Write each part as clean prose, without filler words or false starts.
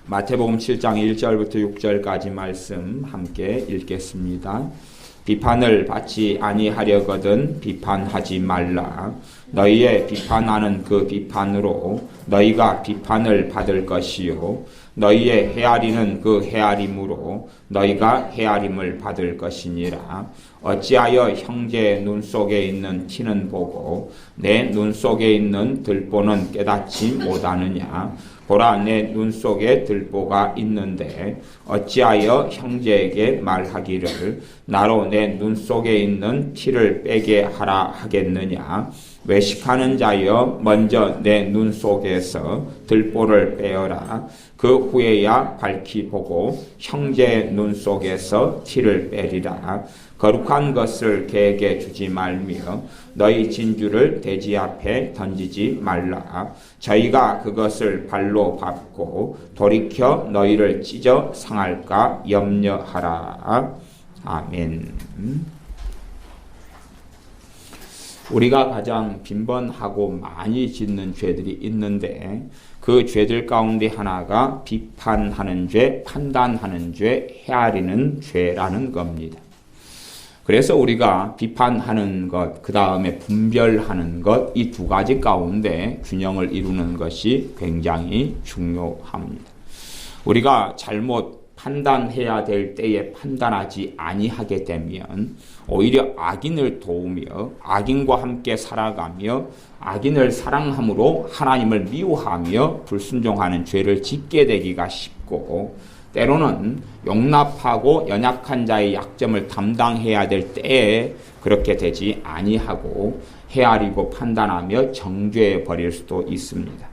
마태복음 7장 1절부터 6절까지 말씀 함께 읽겠습니다. 비판을 받지 아니하려거든 비판하지 말라. 너희의 비판하는 그 비판으로 너희가 비판을 받을 것이요 너희의 헤아리는 그 헤아림으로 너희가 헤아림을 받을 것이니라. 어찌하여 형제의 눈 속에 있는 티는 보고 내 눈 속에 있는 들보는 깨닫지 못하느냐. 보라, 내 눈 속에 들보가 있는데 어찌하여 형제에게 말하기를 나로 내 눈 속에 있는 티를 빼게 하라 하겠느냐. 외식하는 자여, 먼저 내 눈 속에서 들보를 빼어라. 그 후에야 밝히 보고 형제의 눈 속에서 티를 빼리라. 거룩한 것을 개에게 주지 말며 너희 진주를 돼지 앞에 던지지 말라. 저희가 그것을 발로 밟고 돌이켜 너희를 찢어 상할까 염려하라. 아멘. 우리가 가장 빈번하고 많이 짓는 죄들이 있는데 그 죄들 가운데 하나가 비판하는 죄, 판단하는 죄, 헤아리는 죄라는 겁니다. 그래서 우리가 비판하는 것, 그 다음에 분별하는 것, 이 두 가지 가운데 균형을 이루는 것이 굉장히 중요합니다. 우리가 잘못 판단해야 될 때에 판단하지 아니하게 되면 오히려 악인을 도우며 악인과 함께 살아가며 악인을 사랑함으로 하나님을 미워하며 불순종하는 죄를 짓게 되기가 쉽고, 때로는 용납하고 연약한 자의 약점을 담당해야 될 때에 그렇게 되지 아니하고 헤아리고 판단하며 정죄해 버릴 수도 있습니다.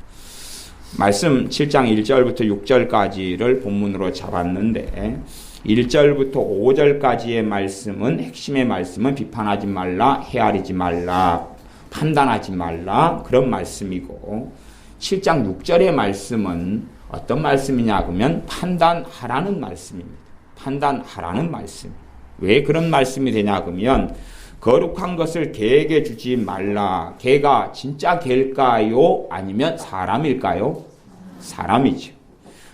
말씀 7장 1절부터 6절까지를 본문으로 잡았는데 1절부터 5절까지의 말씀은, 핵심의 말씀은 비판하지 말라, 헤아리지 말라, 판단하지 말라, 그런 말씀이고, 7장 6절의 말씀은 어떤 말씀이냐 그러면 판단하라는 말씀입니다. 판단하라는 말씀. 왜 그런 말씀이 되냐 그러면 거룩한 것을 개에게 주지 말라. 개가 진짜 개일까요? 아니면 사람일까요? 사람이죠.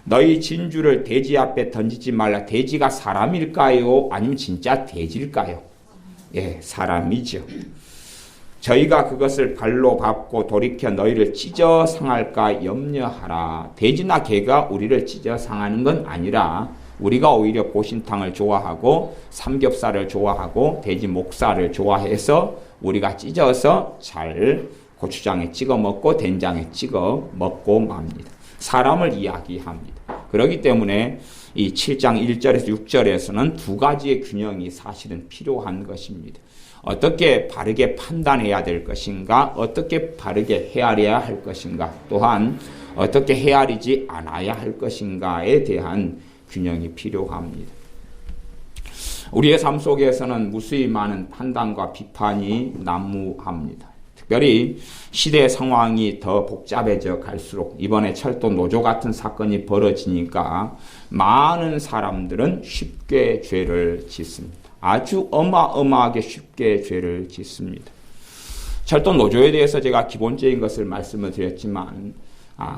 너희 진주를 돼지 앞에 던지지 말라. 돼지가 사람일까요? 아니면 진짜 돼지일까요? 예, 사람이죠. 저희가 그것을 발로 밟고 돌이켜 너희를 찢어 상할까 염려하라. 돼지나 개가 우리를 찢어 상하는 건 아니라 우리가 오히려 보신탕을 좋아하고 삼겹살을 좋아하고 돼지 목살을 좋아해서 우리가 찢어서 잘 고추장에 찍어 먹고 된장에 찍어 먹고 맙니다. 사람을 이야기합니다. 그렇기 때문에 이 7장 1절에서 6절에서는 두 가지의 균형이 사실은 필요한 것입니다. 어떻게 바르게 판단해야 될 것인가, 어떻게 바르게 헤아려야 할 것인가, 또한 어떻게 헤아리지 않아야 할 것인가에 대한 균형이 필요합니다. 우리의 삶 속에서는 무수히 많은 판단과 비판이 난무합니다. 특별히 시대 상황이 더 복잡해져 갈수록 이번에 철도 노조 같은 사건이 벌어지니까 많은 사람들은 쉽게 죄를 짓습니다. 아주 어마어마하게 쉽게 죄를 짓습니다. 철도 노조에 대해서 제가 기본적인 것을 말씀을 드렸지만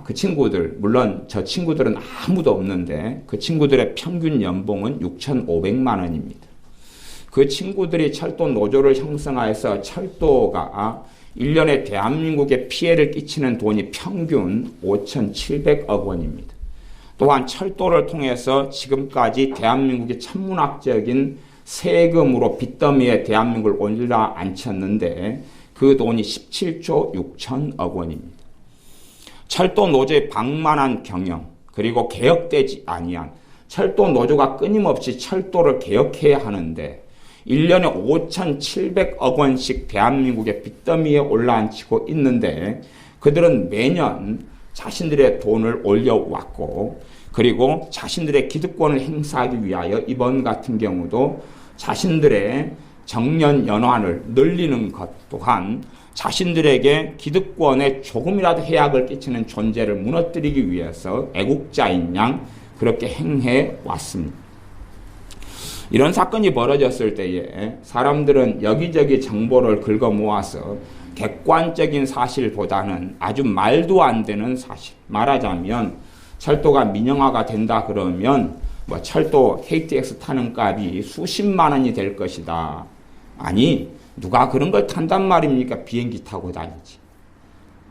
그 친구들, 물론 저 친구들은 아무도 없는데 그 친구들의 평균 연봉은 6,500만 원입니다. 그 친구들이 철도 노조를 형성해서 철도가 1년에 대한민국에 피해를 끼치는 돈이 평균 5,700억 원입니다. 또한 철도를 통해서 지금까지 대한민국의 천문학적인 세금으로 빚더미에 대한민국을 올라 앉혔는데 그 돈이 17조 6천억 원입니다. 철도 노조의 방만한 경영, 그리고 개혁되지 아니한 철도 노조가 끊임없이 철도를 개혁해야 하는데 1년에 5,700억 원씩 대한민국의 빚더미에 올라앉히고 있는데 그들은 매년 자신들의 돈을 올려왔고, 그리고 자신들의 기득권을 행사하기 위하여 이번 같은 경우도 자신들의 정년 연한을 늘리는 것 또한 자신들에게 기득권에 조금이라도 해악을 끼치는 존재를 무너뜨리기 위해서 애국자인 양 그렇게 행해 왔습니다. 이런 사건이 벌어졌을 때에 사람들은 여기저기 정보를 긁어 모아서 객관적인 사실보다는 아주 말도 안 되는 사실, 말하자면 철도가 민영화가 된다 그러면 뭐 철도 KTX 타는 값이 수십만 원이 될 것이다. 아니, 누가 그런 걸 탄단 말입니까? 비행기 타고 다니지.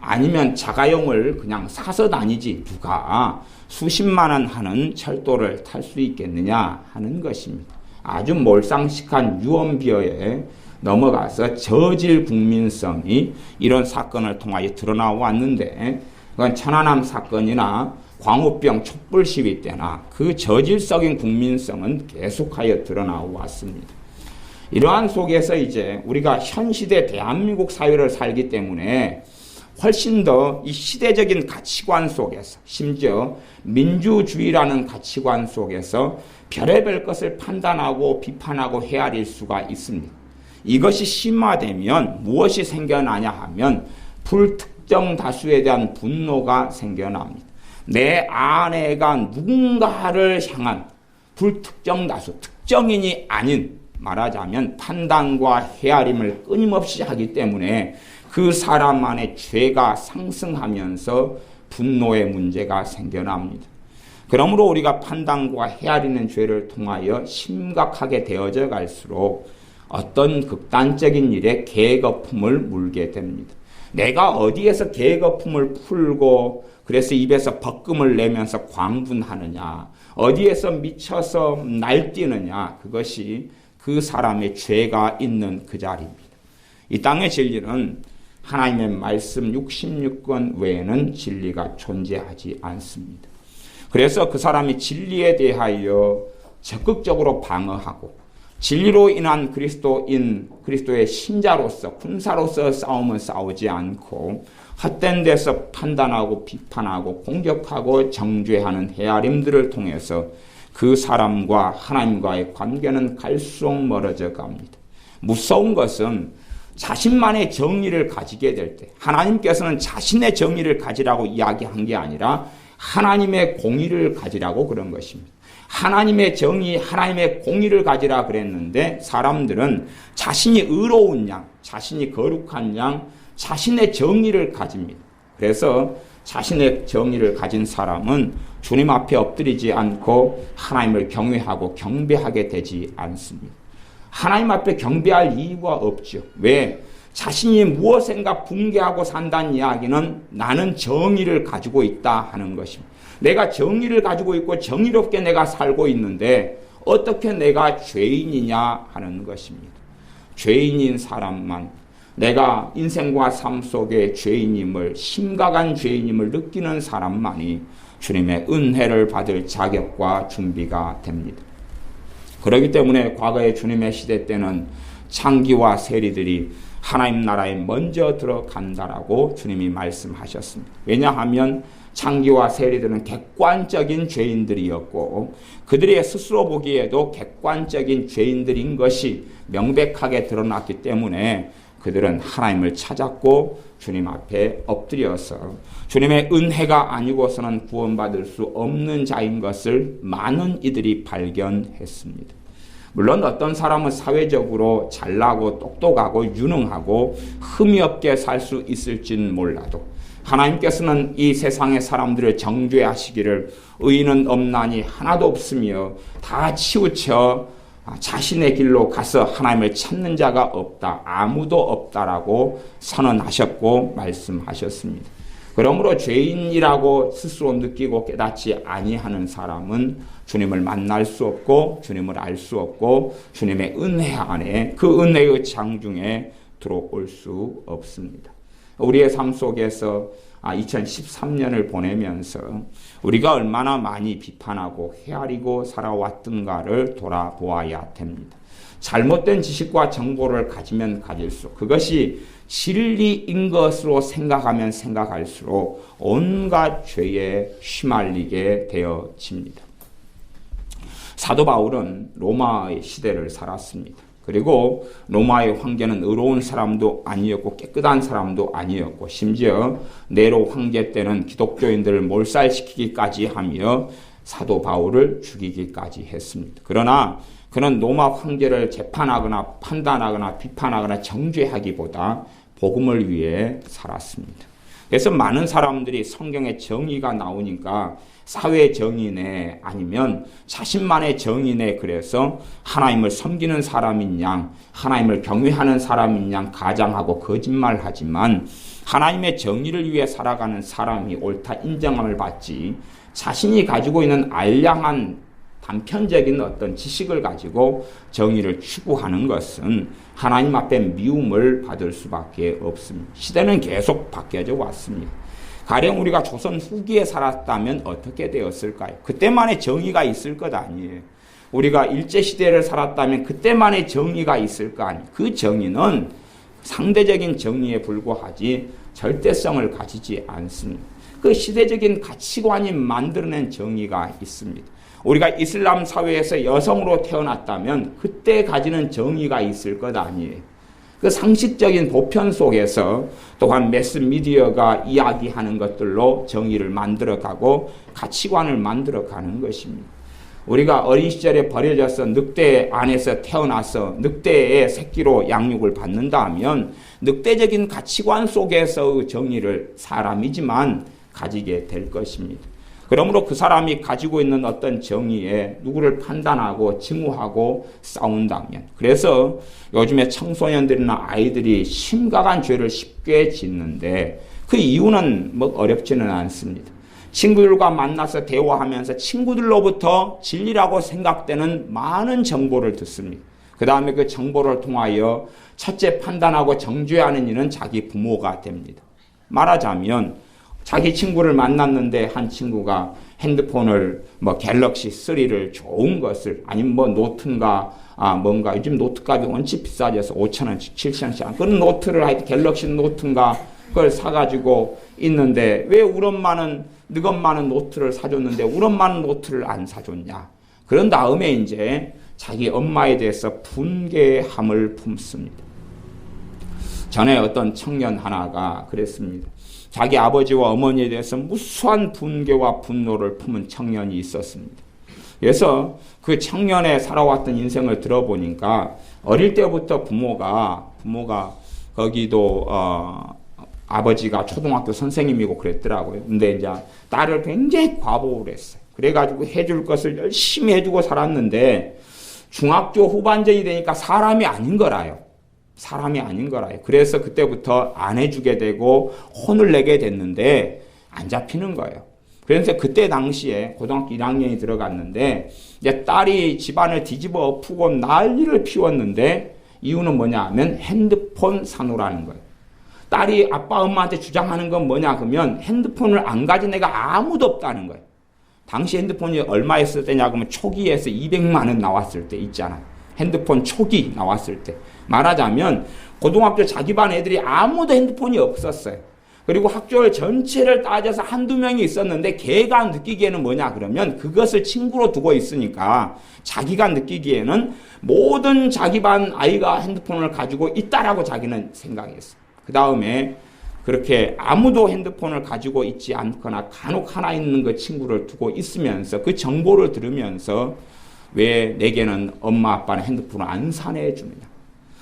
아니면 자가용을 그냥 사서 다니지. 누가 수십만 원 하는 철도를 탈 수 있겠느냐 하는 것입니다. 아주 몰상식한 유언비어에 넘어가서 저질 국민성이 이런 사건을 통하여 드러나 왔는데, 그건 천안함 사건이나 광우병 촛불 시위 때나 그 저질적인 국민성은 계속하여 드러나 왔습니다. 이러한 속에서 이제 우리가 현 시대 대한민국 사회를 살기 때문에 훨씬 더 이 시대적인 가치관 속에서, 심지어 민주주의라는 가치관 속에서 별의별 것을 판단하고 비판하고 헤아릴 수가 있습니다. 이것이 심화되면 무엇이 생겨나냐 하면 불특정 다수에 대한 분노가 생겨납니다. 내 아내가 누군가를 향한 불특정 다수, 특정인이 아닌, 말하자면 판단과 헤아림을 끊임없이 하기 때문에 그 사람 안에 죄가 상승하면서 분노의 문제가 생겨납니다. 그러므로 우리가 판단과 헤아리는 죄를 통하여 심각하게 되어져 갈수록 어떤 극단적인 일에 계거품을 물게 됩니다. 내가 어디에서 계거품을 풀고 그래서 입에서 벗금을 내면서 광분하느냐, 어디에서 미쳐서 날뛰느냐, 그것이 그 사람의 죄가 있는 그 자리입니다. 이 땅의 진리는 하나님의 말씀 66권 외에는 진리가 존재하지 않습니다. 그래서 그 사람이 진리에 대하여 적극적으로 방어하고 진리로 인한 그리스도의 신자로서, 군사로서 싸움은 싸우지 않고 헛된 데서 판단하고 비판하고 공격하고 정죄하는 헤아림들을 통해서 그 사람과 하나님과의 관계는 갈수록 멀어져 갑니다. 무서운 것은 자신만의 정의를 가지게 될 때, 하나님께서는 자신의 정의를 가지라고 이야기한 게 아니라 하나님의 공의를 가지라고 그런 것입니다. 하나님의 정의, 하나님의 공의를 가지라 그랬는데 사람들은 자신이 의로운 양, 자신이 거룩한 양, 자신의 정의를 가집니다. 그래서 자신의 정의를 가진 사람은 주님 앞에 엎드리지 않고 하나님을 경외하고 경배하게 되지 않습니다. 하나님 앞에 경배할 이유가 없죠. 왜? 자신이 무엇인가 붕괴하고 산다는 이야기는 나는 정의를 가지고 있다 하는 것입니다. 내가 정의를 가지고 있고 정의롭게 내가 살고 있는데 어떻게 내가 죄인이냐 하는 것입니다. 죄인인 사람만, 내가 인생과 삶 속에 죄인임을, 심각한 죄인임을 느끼는 사람만이 주님의 은혜를 받을 자격과 준비가 됩니다. 그렇기 때문에 과거의 주님의 시대 때는 창기와 세리들이 하나님 나라에 먼저 들어간다라고 주님이 말씀하셨습니다. 왜냐하면 창기와 세리들은 객관적인 죄인들이었고 그들의 스스로 보기에도 객관적인 죄인들인 것이 명백하게 드러났기 때문에 그들은 하나님을 찾았고 주님 앞에 엎드려서 주님의 은혜가 아니고서는 구원받을 수 없는 자인 것을 많은 이들이 발견했습니다. 물론 어떤 사람은 사회적으로 잘나고 똑똑하고 유능하고 흠이 없게 살 수 있을지는 몰라도 하나님께서는 이 세상의 사람들을 정죄하시기를 의인은 없나니 하나도 없으며 다 치우쳐 자신의 길로 가서 하나님을 찾는 자가 없다, 아무도 없다라고 선언하셨고 말씀하셨습니다. 그러므로 죄인이라고 스스로 느끼고 깨닫지 아니하는 사람은 주님을 만날 수 없고 주님을 알 수 없고 주님의 은혜 안에 그 은혜의 장중에 들어올 수 없습니다. 우리의 삶 속에서 2013년을 보내면서 우리가 얼마나 많이 비판하고 헤아리고 살아왔던가를 돌아보아야 됩니다. 잘못된 지식과 정보를 가지면 가질수록 그것이 진리인 것으로 생각하면 생각할수록 온갖 죄에 휘말리게 되어집니다. 사도 바울은 로마의 시대를 살았습니다. 그리고 로마의 황제는 의로운 사람도 아니었고 깨끗한 사람도 아니었고 심지어 네로 황제 때는 기독교인들을 몰살시키기까지 하며 사도 바울을 죽이기까지 했습니다. 그러나 그는 로마 황제를 재판하거나 판단하거나 비판하거나 정죄하기보다 복음을 위해 살았습니다. 그래서 많은 사람들이 성경에 정의가 나오니까 사회 정의네 아니면 자신만의 정의네 그래서 하나님을 섬기는 사람인 양, 하나님을 경외하는 사람인 양 가장하고 거짓말하지만 하나님의 정의를 위해 살아가는 사람이 옳다 인정함을 받지 자신이 가지고 있는 알량한 단편적인 어떤 지식을 가지고 정의를 추구하는 것은 하나님 앞에 미움을 받을 수밖에 없습니다. 시대는 계속 바뀌어져 왔습니다. 가령 우리가 조선 후기에 살았다면 어떻게 되었을까요? 그때만의 정의가 있을 것 아니에요. 우리가 일제시대를 살았다면 그때만의 정의가 있을 거 아니에요. 그 정의는 상대적인 정의에 불과하지 절대성을 가지지 않습니다. 그 시대적인 가치관이 만들어낸 정의가 있습니다. 우리가 이슬람 사회에서 여성으로 태어났다면 그때 가지는 정의가 있을 것 아니에요. 그 상식적인 보편 속에서 또한 매스미디어가 이야기하는 것들로 정의를 만들어가고 가치관을 만들어가는 것입니다. 우리가 어린 시절에 버려져서 늑대 안에서 태어나서 늑대의 새끼로 양육을 받는다 하면 늑대적인 가치관 속에서의 정의를 사람이지만 가지게 될 것입니다. 그러므로 그 사람이 가지고 있는 어떤 정의에 누구를 판단하고 증오하고 싸운다면 그래서 요즘에 청소년들이나 아이들이 심각한 죄를 쉽게 짓는데 그 이유는 뭐 어렵지는 않습니다. 친구들과 만나서 대화하면서 친구들로부터 진리라고 생각되는 많은 정보를 듣습니다. 그 다음에 그 정보를 통하여 첫째 판단하고 정죄하는 이는 자기 부모가 됩니다. 말하자면 자기 친구를 만났는데 한 친구가 핸드폰을 뭐 갤럭시 3를 좋은 것을 아니면 뭐 노트인가 뭔가 요즘 노트 값이 원체 비싸져서 5,000원씩 7,000원씩 그런 노트를 하여튼 갤럭시 노트인가 그걸 사가지고 있는데 왜 우리 엄마는 너 엄마는 노트를 사줬는데 우리 엄마는 노트를 안 사줬냐. 그런 다음에 이제 자기 엄마에 대해서 분개함을 품습니다. 전에 어떤 청년 하나가 그랬습니다. 자기 아버지와 어머니에 대해서 무수한 분개와 분노를 품은 청년이 있었습니다. 그래서 그 청년의 살아왔던 인생을 들어보니까 어릴 때부터 부모가 거기도 아버지가 초등학교 선생님이고 그랬더라고요. 근데 이제 딸을 굉장히 과보를 했어요. 그래가지고 해줄 것을 열심히 해주고 살았는데 중학교 후반전이 되니까 사람이 아닌 거라요. 그래서 그때부터 안 해주게 되고 혼을 내게 됐는데 안 잡히는 거예요. 그래서 그때 당시에 고등학교 1학년이 들어갔는데 이제 딸이 집안을 뒤집어 엎고 난리를 피웠는데 이유는 뭐냐 하면 핸드폰 사놓으라는 거예요. 딸이 아빠 엄마한테 주장하는 건 뭐냐 그러면 핸드폰을 안 가진 애가 아무도 없다는 거예요. 당시 핸드폰이 얼마였을 때냐 그러면 초기에서 200만 원 나왔을 때 있잖아요. 핸드폰 초기 나왔을 때. 말하자면 고등학교 자기 반 애들이 아무도 핸드폰이 없었어요. 그리고 학교 전체를 따져서 한두 명이 있었는데 걔가 느끼기에는 뭐냐 그러면 그것을 친구로 두고 있으니까 자기가 느끼기에는 모든 자기 반 아이가 핸드폰을 가지고 있다라고 자기는 생각했어요. 그 다음에 그렇게 아무도 핸드폰을 가지고 있지 않거나 간혹 하나 있는 그 친구를 두고 있으면서 그 정보를 들으면서 왜 내게는 엄마 아빠는 핸드폰을 안 사내 주느냐.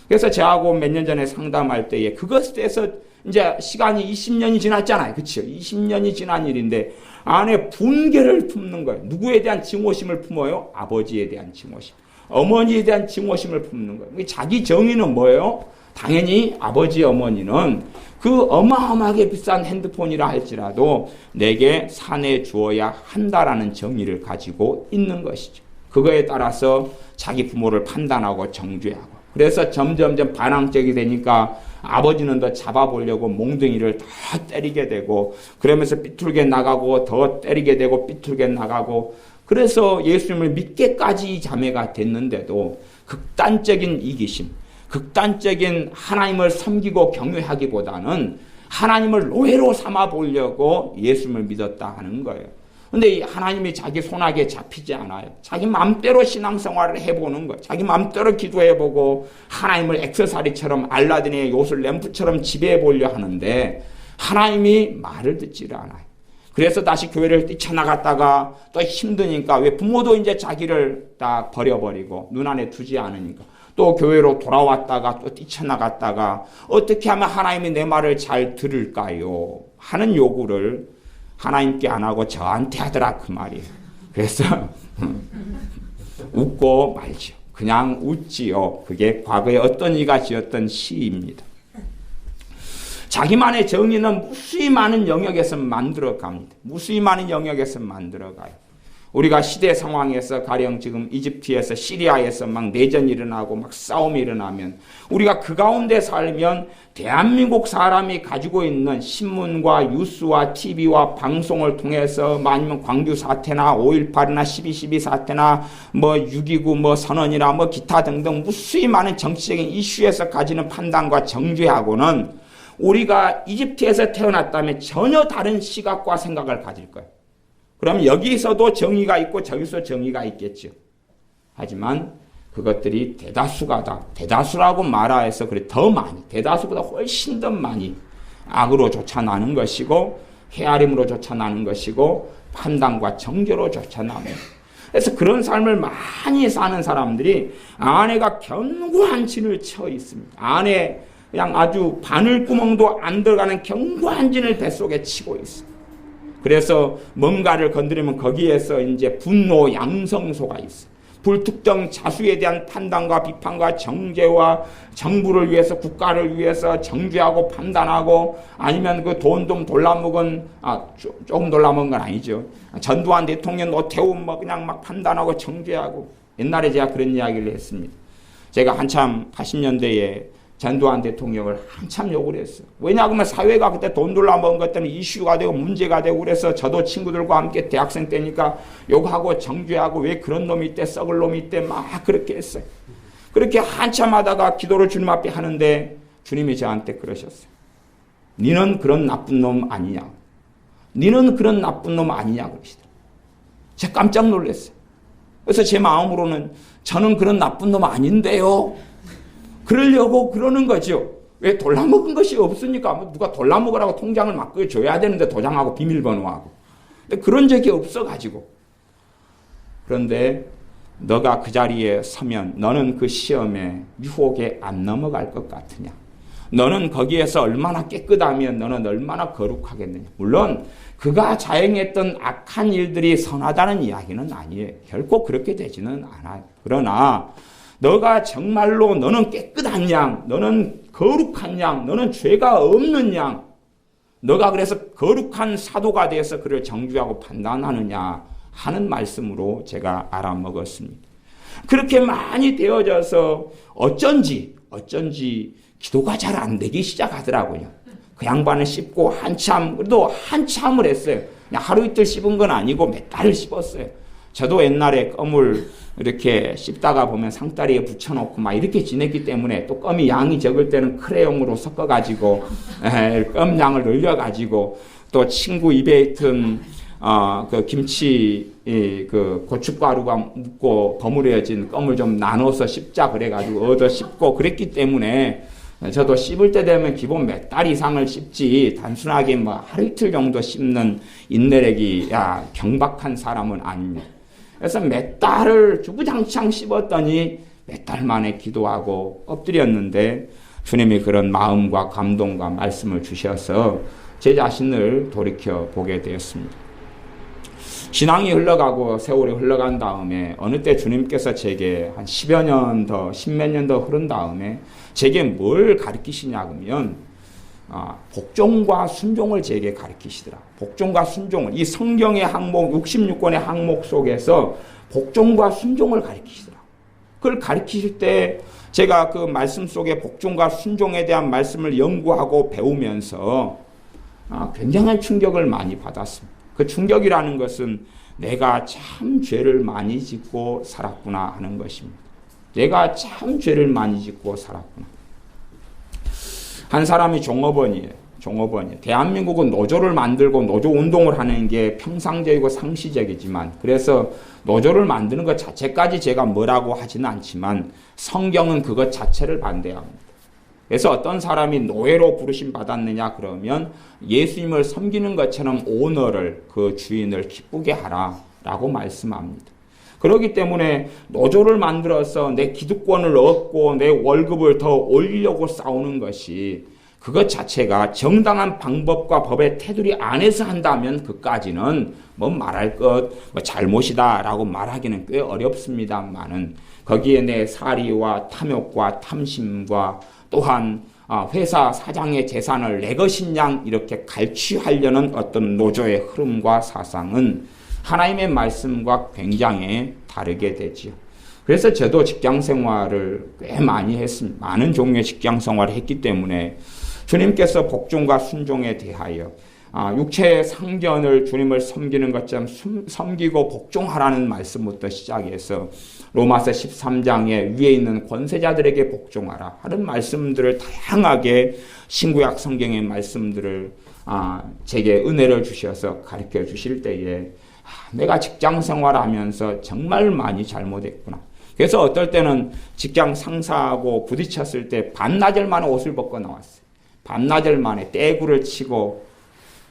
그래서 저하고 몇 년 전에 상담할 때에 그것에 대해서 이제 시간이 20년이 지났잖아요. 그렇죠? 20년이 지난 일인데 안에 분개를 품는 거예요. 누구에 대한 증오심을 품어요? 아버지에 대한 증오심. 어머니에 대한 증오심을 품는 거예요. 자기 정의는 뭐예요? 당연히 아버지 어머니는 그 어마어마하게 비싼 핸드폰이라 할지라도 내게 사내 주어야 한다라는 정의를 가지고 있는 것이죠. 그거에 따라서 자기 부모를 판단하고 정죄하고 그래서 점점점 반항적이 되니까 아버지는 더 잡아보려고 몽둥이를 더 때리게 되고 그러면서 삐뚤게 나가고 더 때리게 되고 삐뚤게 나가고 그래서 예수님을 믿게까지 자매가 됐는데도 극단적인 이기심 극단적인 하나님을 섬기고 경외하기보다는 하나님을 노예로 삼아 보려고 예수님을 믿었다 하는 거예요. 근데 하나님이 자기 손아귀에 잡히지 않아요. 자기 마음대로 신앙생활을 해보는 거예요. 자기 마음대로 기도해보고 하나님을 액세서리처럼 알라딘의 요술 램프처럼 지배해보려 하는데 하나님이 말을 듣지를 않아요. 그래서 다시 교회를 뛰쳐나갔다가 또 힘드니까 왜 부모도 이제 자기를 딱 버려버리고 눈 안에 두지 않으니까 또 교회로 돌아왔다가 또 뛰쳐나갔다가 어떻게 하면 하나님이 내 말을 잘 들을까요? 하는 요구를 하나님께 안 하고 저한테 하더라 그 말이에요. 그래서 웃고 말죠. 그냥 웃지요. 그게 과거에 어떤 이가 지었던 시입니다. 자기만의 정의는 무수히 많은 영역에서 만들어갑니다. 무수히 많은 영역에서 만들어가요. 우리가 시대 상황에서 가령 지금 이집트에서 시리아에서 막 내전이 일어나고 막 싸움이 일어나면 우리가 그 가운데 살면 대한민국 사람이 가지고 있는 신문과 뉴스와 TV와 방송을 통해서 아니면 광주 사태나 5.18이나 12.12 사태나 뭐 6.29 뭐 선언이나 뭐 기타 등등 무수히 많은 정치적인 이슈에서 가지는 판단과 정죄하고는 우리가 이집트에서 태어났다면 전혀 다른 시각과 생각을 가질 거예요. 그럼 여기서도 정의가 있고 저기서 정의가 있겠죠. 하지만 그것들이 대다수라고 말하여서 그래 더 많이, 대다수보다 훨씬 더 많이 악으로 쫓아나는 것이고 헤아림으로 쫓아나는 것이고 판단과 정죄로 쫓아나는. 그래서 그런 삶을 많이 사는 사람들이 아내가 견고한 진을 쳐 있습니다. 안에 그냥 아주 바늘구멍도 안 들어가는 견고한 진을 뱃속에 치고 있습니다. 그래서 뭔가를 건드리면 거기에서 이제 분노 양성소가 있어요. 불특정 자수에 대한 판단과 비판과 정죄와 정부를 위해서 국가를 위해서 정죄하고 판단하고 아니면 그 돈 좀 돌라먹은 조금 돌라먹은 건 아니죠. 전두환 대통령 노태우 뭐 그냥 막 판단하고 정죄하고 옛날에 제가 그런 이야기를 했습니다. 제가 한참 80년대에 전두환 대통령을 한참 욕을 했어요. 왜냐하면 사회가 그때 돈 돌라먹은 것 때문에 이슈가 되고 문제가 되고 그래서 저도 친구들과 함께 대학생 때니까 욕하고 정죄하고 왜 그런 놈이 있대 썩을 놈이 있대 막 그렇게 했어요. 그렇게 한참 하다가 기도를 주님 앞에 하는데 주님이 저한테 그러셨어요. 니는 그런 나쁜 놈 아니냐. 니는 그런 나쁜 놈 아니냐 그러시더라고요. 제가 깜짝 놀랐어요. 그래서 제 마음으로는 저는 그런 나쁜 놈 아닌데요. 그러려고 그러는 거죠. 왜 돌라먹은 것이 없으니까 누가 돌라먹으라고 통장을 막 줘야 되는데 도장하고 비밀번호하고. 근데 그런 적이 없어가지고. 그런데 너가 그 자리에 서면 너는 그 시험에 유혹에 안 넘어갈 것 같으냐. 너는 거기에서 얼마나 깨끗하면 너는 얼마나 거룩하겠느냐. 물론 그가 자행했던 악한 일들이 선하다는 이야기는 아니에요. 결코 그렇게 되지는 않아요. 그러나 너가 정말로 너는 깨끗한 양, 너는 거룩한 양, 너는 죄가 없는 양, 너가 그래서 거룩한 사도가 돼서 그를 정죄하고 판단하느냐 하는 말씀으로 제가 알아먹었습니다. 그렇게 많이 되어져서 어쩐지 기도가 잘 안 되기 시작하더라고요. 그 양반을 씹고 그래도 한참을 했어요. 그냥 하루 이틀 씹은 건 아니고 몇 달을 씹었어요. 저도 옛날에 껌을 이렇게 씹다가 보면 상다리에 붙여놓고 막 이렇게 지냈기 때문에 또 껌이 양이 적을 때는 크레용으로 섞어가지고 껌 양을 늘려가지고 또 친구 입에 있던 그 김치 그 고춧가루가 묻고 버무려진 껌을 좀 나눠서 씹자 그래가지고 얻어 씹고 그랬기 때문에 저도 씹을 때 되면 기본 몇 달 이상을 씹지 단순하게 뭐 하루 이틀 정도 씹는 인내력이 경박한 사람은 아닙니다. 그래서 몇 달을 주구장창 씹었더니 몇 달 만에 기도하고 엎드렸는데 주님이 그런 마음과 감동과 말씀을 주셔서 제 자신을 돌이켜 보게 되었습니다. 신앙이 흘러가고 세월이 흘러간 다음에 어느 때 주님께서 제게 한 10여 년 더, 10몇 년 더 흐른 다음에 제게 뭘 가르치시냐 그러면 복종과 순종을 제게 가르치시더라. 복종과 순종을 이 성경의 항목 66권의 항목 속에서 복종과 순종을 가르치시더라. 그걸 가르치실 때 제가 그 말씀 속에 복종과 순종에 대한 말씀을 연구하고 배우면서 굉장한 충격을 많이 받았습니다. 그 충격이라는 것은 내가 참 죄를 많이 짓고 살았구나 하는 것입니다. 내가 참 죄를 많이 짓고 살았구나. 한 사람이 종업원이에요. 대한민국은 노조를 만들고 노조 운동을 하는 게 평상적이고 상시적이지만 그래서 노조를 만드는 것 자체까지 제가 뭐라고 하지는 않지만 성경은 그것 자체를 반대합니다. 그래서 어떤 사람이 노예로 부르심 받았느냐 그러면 예수님을 섬기는 것처럼 오너를 그 주인을 기쁘게 하라라고 말씀합니다. 그렇기 때문에 노조를 만들어서 내 기득권을 얻고 내 월급을 더 올리려고 싸우는 것이 그것 자체가 정당한 방법과 법의 테두리 안에서 한다면 그까지는 뭐 말할 것 잘못이다라고 말하기는 꽤 어렵습니다만은 거기에 내 사리와 탐욕과 탐심과 또한 회사 사장의 재산을 내 것인 양 이렇게 갈취하려는 어떤 노조의 흐름과 사상은 하나님의 말씀과 굉장히 다르게 되지요. 그래서 저도 직장 생활을 꽤 많이 했습니다. 많은 종류의 직장 생활을 했기 때문에 주님께서 복종과 순종에 대하여 육체의 상전을 주님을 섬기는 것처럼 섬기고 복종하라는 말씀부터 시작해서 로마서 13장에 위에 있는 권세자들에게 복종하라 하는 말씀들을 다양하게 신구약 성경의 말씀들을 제게 은혜를 주셔서 가르쳐 주실 때에 내가 직장 생활하면서 정말 많이 잘못했구나. 그래서 어떨 때는 직장 상사하고 부딪혔을 때 반나절 만에 옷을 벗고 나왔어요. 반나절 만에 떼구를 치고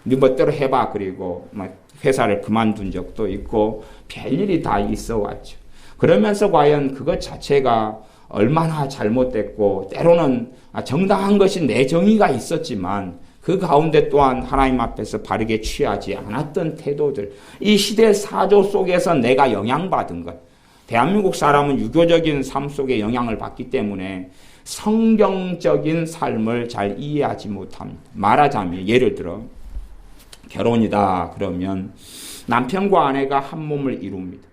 네 멋대로 해봐 그리고 회사를 그만둔 적도 있고 별일이 다 있어 왔죠. 그러면서 과연 그것 자체가 얼마나 잘못됐고 때로는 정당한 것이 내 정의가 있었지만 그 가운데 또한 하나님 앞에서 바르게 취하지 않았던 태도들, 이 시대 사조 속에서 내가 영향받은 것. 대한민국 사람은 유교적인 삶 속에 영향을 받기 때문에 성경적인 삶을 잘 이해하지 못합니다. 말하자면 예를 들어 결혼이다 그러면 남편과 아내가 한 몸을 이룹니다.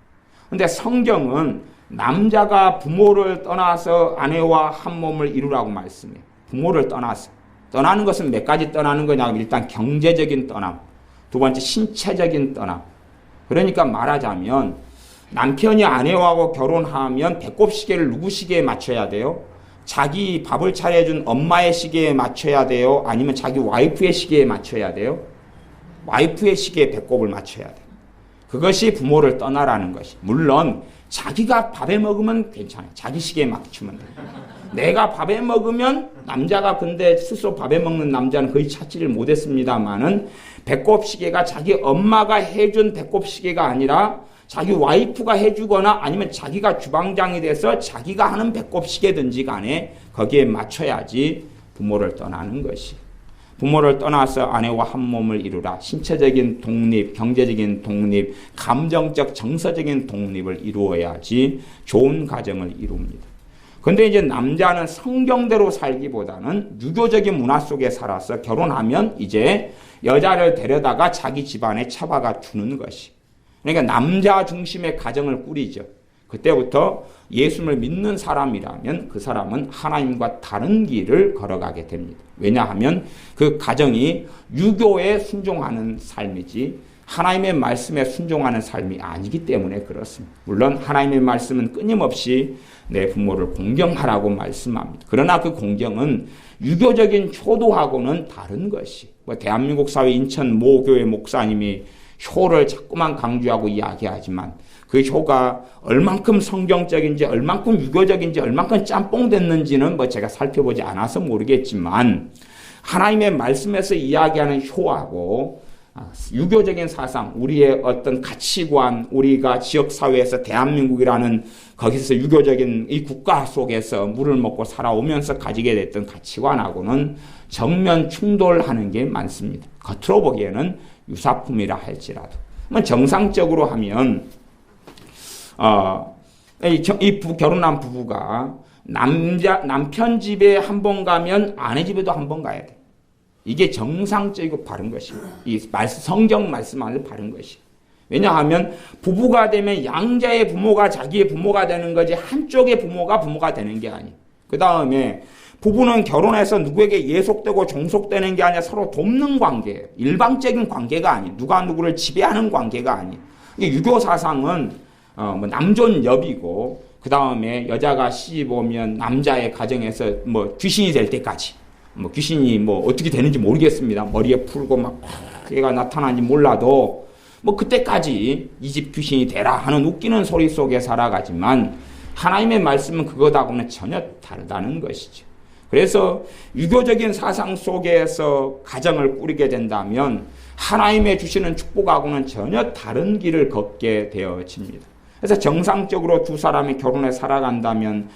근데 성경은 남자가 부모를 떠나서 아내와 한 몸을 이루라고 말씀해요. 부모를 떠나서. 떠나는 것은 몇 가지 떠나는 거냐면 일단 경제적인 떠남, 두 번째 신체적인 떠남. 그러니까 말하자면 남편이 아내하고 결혼하면 배꼽 시계를 누구 시계에 맞춰야 돼요? 자기 밥을 차려준 엄마의 시계에 맞춰야 돼요? 아니면 자기 와이프의 시계에 맞춰야 돼요? 와이프의 시계에 배꼽을 맞춰야 돼요. 그것이 부모를 떠나라는 것이. 물론 자기가 밥에 먹으면 괜찮아요. 자기 시계에 맞추면 돼요. 내가 밥에 먹으면 남자가 근데 스스로 밥에 먹는 남자는 거의 찾지를 못했습니다만은 배꼽 시계가 자기 엄마가 해준 배꼽 시계가 아니라 자기 와이프가 해주거나 아니면 자기가 주방장이 돼서 자기가 하는 배꼽 시계든지 간에 거기에 맞춰야지 부모를 떠나는 것이. 부모를 떠나서 아내와 한 몸을 이루라. 신체적인 독립, 경제적인 독립, 감정적, 정서적인 독립을 이루어야지 좋은 가정을 이룹니다. 근데 이제 남자는 성경대로 살기보다는 유교적인 문화 속에 살아서 결혼하면 이제 여자를 데려다가 자기 집안에 처박아 두는 것이. 그러니까 남자 중심의 가정을 꾸리죠. 그때부터 예수를 믿는 사람이라면 그 사람은 하나님과 다른 길을 걸어가게 됩니다. 왜냐하면 그 가정이 유교에 순종하는 삶이지 하나님의 말씀에 순종하는 삶이 아니기 때문에 그렇습니다. 물론 하나님의 말씀은 끊임없이 내 부모를 공경하라고 말씀합니다. 그러나 그 공경은 유교적인 효도하고는 다른 것이. 대한민국 사회 인천 모교회 목사님이 효를 자꾸만 강조하고 이야기하지만 그 효가 얼만큼 성경적인지 얼만큼 유교적인지 얼만큼 짬뽕 됐는지는 제가 살펴보지 않아서 모르겠지만 하나님의 말씀에서 이야기하는 효하고 유교적인 사상, 우리의 어떤 가치관, 우리가 지역사회에서 대한민국이라는 거기서 유교적인 이 국가 속에서 물을 먹고 살아오면서 가지게 됐던 가치관하고는 정면 충돌하는 게 많습니다. 겉으로 보기에는 유사품이라 할지라도. 정상적으로 하면 결혼한 부부가 남편 집에 한 번 가면 아내 집에도 한 번 가야 돼. 이게 정상적이고 바른 것이고 이 성경 말씀 안에 바른 것이. 왜냐하면 부부가 되면 양자의 부모가 자기의 부모가 되는 거지 한쪽의 부모가 되는 게 아니에요. 그 다음에 부부는 결혼해서 누구에게 예속되고 종속되는 게 아니라 서로 돕는 관계예요. 일방적인 관계가 아니에요. 누가 누구를 지배하는 관계가 아니에요. 유교 사상은 남존여비고 그 다음에 여자가 시집 오면 남자의 가정에서 귀신이 될 때까지 귀신이 어떻게 되는지 모르겠습니다. 머리에 풀고 막 얘가 나타나는지 몰라도 그때까지 이 집 귀신이 되라 하는 웃기는 소리 속에 살아가지만 하나님의 말씀은 그것하고는 전혀 다르다는 것이죠. 그래서 유교적인 사상 속에서 가정을 꾸리게 된다면 하나님의 주시는 축복하고는 전혀 다른 길을 걷게 되어집니다. 그래서 정상적으로 두 사람이 결혼해 살아간다면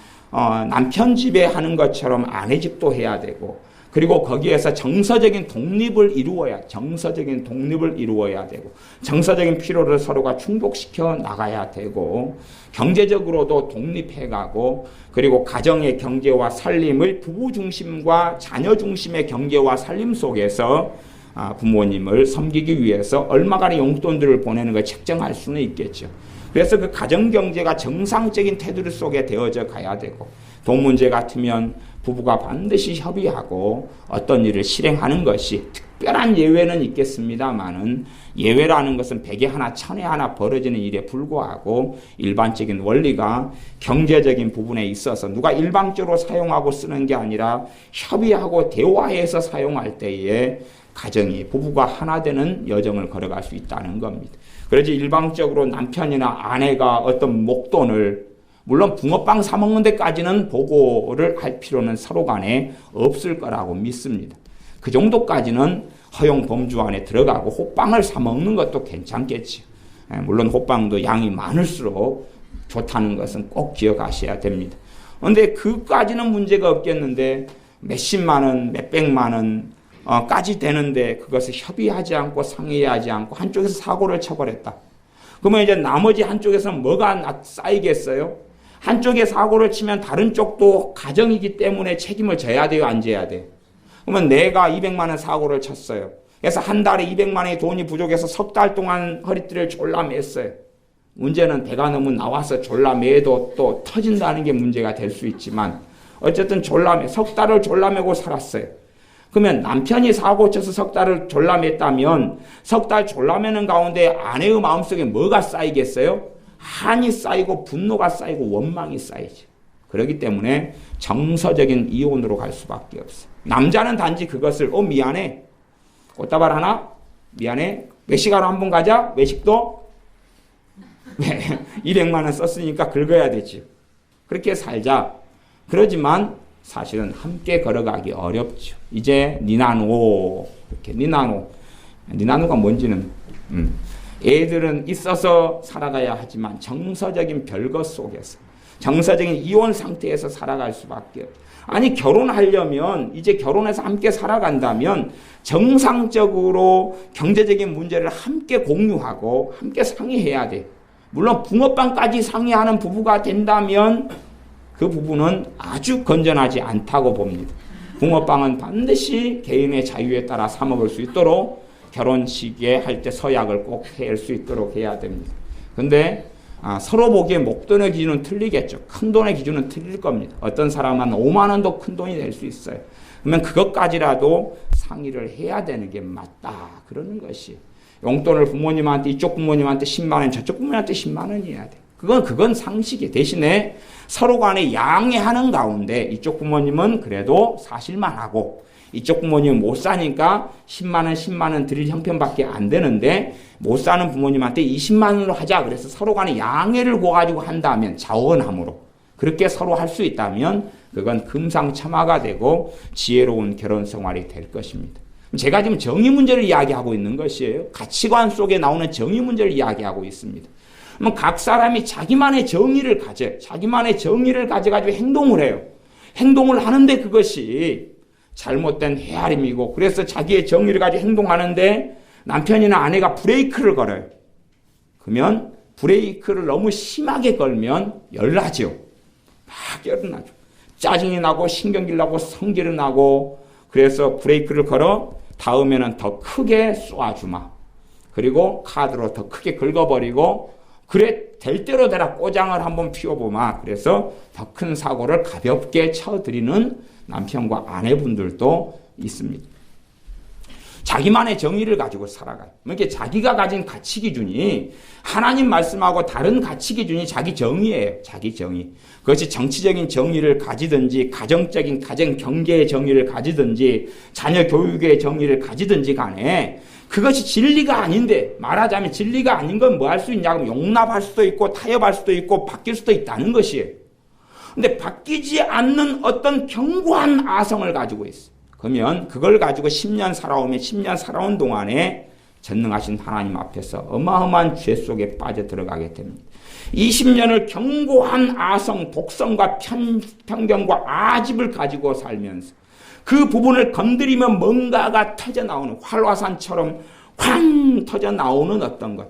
남편 집에 하는 것처럼 아내 집도 해야 되고, 그리고 거기에서 정서적인 독립을 이루어야 되고, 정서적인 필요를 서로가 충족시켜 나가야 되고, 경제적으로도 독립해가고, 그리고 가정의 경제와 살림을 부부 중심과 자녀 중심의 경제와 살림 속에서 부모님을 섬기기 위해서 얼마간의 용돈들을 보내는 걸 책정할 수는 있겠죠. 그래서 그 가정경제가 정상적인 테두리 속에 되어져 가야 되고, 돈 문제 같으면 부부가 반드시 협의하고 어떤 일을 실행하는 것이, 특별한 예외는 있겠습니다만은 예외라는 것은 백에 하나 천에 하나 벌어지는 일에 불과하고, 일반적인 원리가 경제적인 부분에 있어서 누가 일방적으로 사용하고 쓰는 게 아니라 협의하고 대화해서 사용할 때에 가정이, 부부가 하나 되는 여정을 걸어갈 수 있다는 겁니다. 그래서 일방적으로 남편이나 아내가 어떤 목돈을, 물론 붕어빵 사 먹는 데까지는 보고를 할 필요는 서로 간에 없을 거라고 믿습니다. 그 정도까지는 허용 범주 안에 들어가고 호빵을 사 먹는 것도 괜찮겠죠. 물론 호빵도 양이 많을수록 좋다는 것은 꼭 기억하셔야 됩니다. 그런데 그까지는 문제가 없겠는데 몇십만 원, 몇백만 원 까지 되는데 그것을 협의하지 않고 상의하지 않고 한쪽에서 사고를 쳐버렸다. 그러면 이제 나머지 한쪽에서는 뭐가 쌓이겠어요? 한쪽에 사고를 치면 다른 쪽도 가정이기 때문에 책임을 져야 돼요, 안 져야 돼요? 그러면 내가 200만 원 사고를 쳤어요. 그래서 한 달에 200만 원의 돈이 부족해서 석 달 동안 허리띠를 졸라맸어요. 문제는 배가 너무 나와서 졸라매도 또 터진다는 게 문제가 될 수 있지만, 어쨌든 석 달을 졸라매고 살았어요. 그러면 남편이 사고 쳐서 석 달을 졸라맸다면 석 달 졸라매는 가운데 아내의 마음속에 뭐가 쌓이겠어요? 한이 쌓이고 분노가 쌓이고 원망이 쌓이죠. 그렇기 때문에 정서적인 이혼으로 갈 수밖에 없어요. 남자는 단지 그것을 미안해. 꽃다발 하나? 미안해. 외식하러 한번 가자. 외식도 200만 원 썼으니까 긁어야 되지. 그렇게 살자. 그러지만 사실은 함께 걸어가기 어렵죠. 이제 니나노, 이렇게 니나노가 뭔지는 애들은 있어서 살아가야 하지만 정서적인 별것 속에서, 정서적인 이혼 상태에서 살아갈 수밖에 없어요. 아니, 결혼하려면, 이제 결혼해서 함께 살아간다면 정상적으로 경제적인 문제를 함께 공유하고 함께 상의해야 돼. 물론 붕어빵까지 상의하는 부부가 된다면 그 부부는 아주 건전하지 않다고 봅니다. 붕어빵은 반드시 개인의 자유에 따라 사 먹을 수 있도록 결혼식에 할 때 서약을 꼭 할 수 있도록 해야 됩니다. 근데 서로 보기에 목돈의 기준은 틀리겠죠. 큰돈의 기준은 틀릴 겁니다. 어떤 사람은 5만 원도 큰돈이 될 수 있어요. 그러면 그것까지라도 상의를 해야 되는 게 맞다, 그러는 것이. 용돈을 부모님한테, 이쪽 부모님한테 10만 원, 저쪽 부모님한테 10만 원이어야 돼. 그건 상식이. 대신에 서로 간에 양해하는 가운데 이쪽 부모님은 그래도 사실만 하고 이쪽 부모님은 못 사니까 10만 원 드릴 형편밖에 안 되는데 못 사는 부모님한테 20만 원으로 하자. 그래서 서로 간에 양해를 구가지고 한다면, 자원함으로 그렇게 서로 할 수 있다면 그건 금상첨화가 되고 지혜로운 결혼 생활이 될 것입니다. 제가 지금 정의 문제를 이야기하고 있는 것이에요. 가치관 속에 나오는 정의 문제를 이야기하고 있습니다. 그럼 각 사람이 자기만의 정의를 가져가지고 행동을 해요. 행동을 하는데 그것이 잘못된 헤아림이고, 그래서 자기의 정의를 가지고 행동하는데 남편이나 아내가 브레이크를 걸어요. 그러면 브레이크를 너무 심하게 걸면 열나죠. 막 열나죠. 짜증이 나고 신경질 나고 성질이 나고, 그래서 브레이크를 걸어 다음에는 더 크게 쏘아주마. 그리고 카드로 더 크게 긁어버리고, 그래 될 대로 되라, 꼬장을 한번 피워보마. 그래서 더 큰 사고를 가볍게 쳐드리는 남편과 아내분들도 있습니다. 자기만의 정의를 가지고 살아가요. 이렇게 자기가 가진 가치 기준이 하나님 말씀하고 다른 가치 기준이 자기 정의예요. 자기 정의. 그것이 정치적인 정의를 가지든지, 가정적인 가정 경계의 정의를 가지든지, 자녀 교육의 정의를 가지든지 간에 그것이 진리가 아닌데, 말하자면 진리가 아닌 건 뭐 할 수 있냐고, 용납할 수도 있고 타협할 수도 있고 바뀔 수도 있다는 것이에요. 근데 바뀌지 않는 어떤 견고한 아성을 가지고 있어요. 그러면 그걸 가지고 10년 살아오면 10년 살아온 동안에 전능하신 하나님 앞에서 어마어마한 죄 속에 빠져 들어가게 됩니다. 20년을 견고한 아성, 독성과 편견과 아집을 가지고 살면서 그 부분을 건드리면 뭔가가 터져나오는, 활화산처럼 쾅 터져나오는 어떤 것,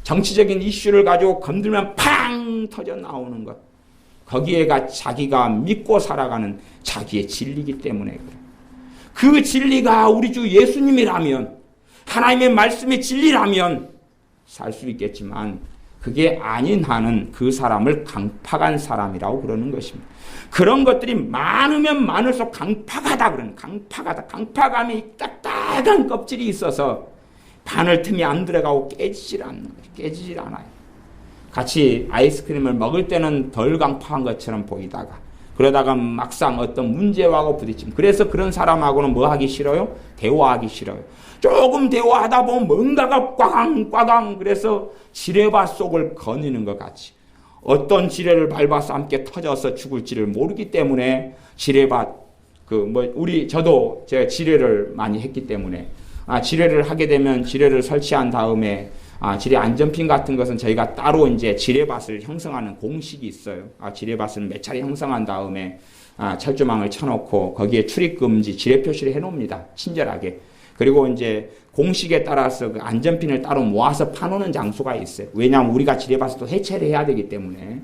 정치적인 이슈를 가지고 건들면 팡 터져나오는 것, 거기에가 자기가 믿고 살아가는 자기의 진리이기 때문에 그래. 그 진리가 우리 주 예수님이라면, 하나님의 말씀의 진리라면 살 수 있겠지만 그게 아닌 한은 그 사람을 강팍한 사람이라고 그러는 것입니다. 그런 것들이 많으면 많을수록 강팍하다 그러는, 강팍하다. 강팍함이 딱딱한 껍질이 있어서 바늘 틈이 안 들어가고 깨지질 않는 거예요. 깨지질 않아요. 같이 아이스크림을 먹을 때는 덜 강팍한 것처럼 보이다가 그러다가 막상 어떤 문제하고 부딪히면, 그래서 그런 사람하고는 뭐 하기 싫어요? 대화하기 싫어요. 조금 대화하다 보면 뭔가가 꽝꽝, 그래서 지뢰밭 속을 거니는 것 같이 어떤 지뢰를 밟아서 함께 터져서 죽을지를 모르기 때문에 지뢰밭, 저도 제가 지뢰를 많이 했기 때문에 지뢰를 하게 되면 지뢰를 설치한 다음에 지뢰 안전핀 같은 것은 저희가 따로 이제 지뢰밭을 형성하는 공식이 있어요. 지뢰밭을 몇 차례 형성한 다음에 철조망을 쳐놓고 거기에 출입금지 지뢰 표시를 해놓습니다. 친절하게. 그리고 이제 공식에 따라서 그 안전핀을 따로 모아서 파놓는 장소가 있어요. 왜냐하면 우리가 지뢰밭을 또 해체를 해야 되기 때문에.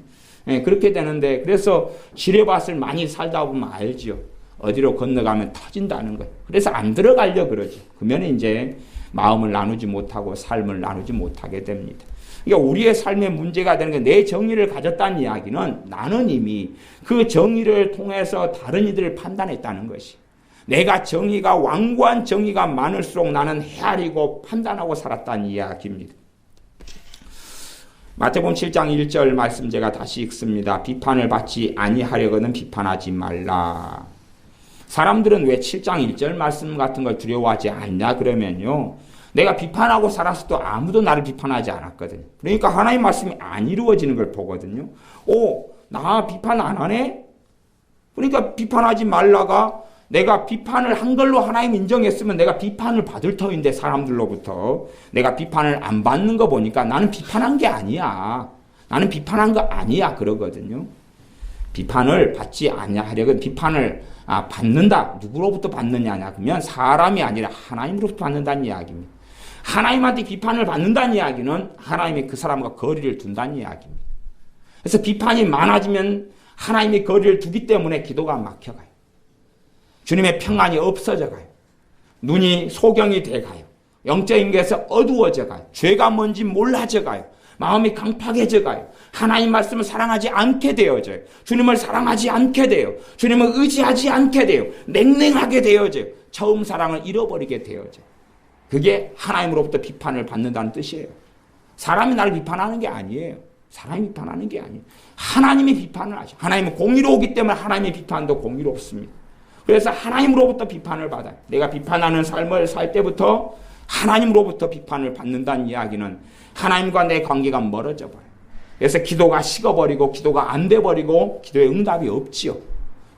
그렇게 되는데, 그래서 지뢰밭을 많이 살다 보면 알지요. 어디로 건너가면 터진다는 거예요. 그래서 안 들어가려 그러죠. 그러면 이제 마음을 나누지 못하고 삶을 나누지 못하게 됩니다. 그러니까 우리의 삶의 문제가 되는 게, 내 정의를 가졌다는 이야기는 나는 이미 그 정의를 통해서 다른 이들을 판단했다는 것이, 내가 정의가, 완고한 정의가 많을수록 나는 헤아리고 판단하고 살았다는 이야기입니다. 마태복음 7장 1절 말씀 제가 다시 읽습니다. 비판을 받지 아니하려거든 비판하지 말라. 사람들은 왜 7장 1절 말씀 같은 걸 두려워하지 않냐 그러면요, 내가 비판하고 살았어도 아무도 나를 비판하지 않았거든요. 그러니까 하나님 말씀이 안 이루어지는 걸 보거든요. 나 비판 안 하네? 그러니까 비판하지 말라가, 내가 비판을 한 걸로 하나님 인정했으면 내가 비판을 받을 터인데, 사람들로부터 내가 비판을 안 받는 거 보니까 나는 비판한 게 아니야. 나는 비판한 거 아니야 그러거든요. 비판을 받지 않냐하려면 비판을 받는다. 누구로부터 받느냐냐 그러면 사람이 아니라 하나님으로부터 받는다는 이야기입니다. 하나님한테 비판을 받는다는 이야기는 하나님이 그 사람과 거리를 둔다는 이야기입니다. 그래서 비판이 많아지면 하나님이 거리를 두기 때문에 기도가 막혀가요. 주님의 평안이 없어져 가요. 눈이 소경이 돼 가요. 영적인 것에서 어두워져 가요. 죄가 뭔지 몰라져 가요. 마음이 강팍해져 가요. 하나님 말씀을 사랑하지 않게 되어져요. 주님을 사랑하지 않게 돼요. 주님을 의지하지 않게 돼요. 냉랭하게 되어져요. 처음 사랑을 잃어버리게 되어져요. 그게 하나님으로부터 비판을 받는다는 뜻이에요. 사람이 나를 비판하는 게 아니에요. 사람이 비판하는 게 아니에요. 하나님이 비판을 하셔. 하나님은 공의로우기 때문에 하나님의 비판도 공의롭습니다. 그래서 하나님으로부터 비판을 받아요. 내가 비판하는 삶을 살 때부터 하나님으로부터 비판을 받는다는 이야기는 하나님과 내 관계가 멀어져 버려요. 그래서 기도가 식어버리고 기도가 안 돼버리고 기도의 응답이 없지요.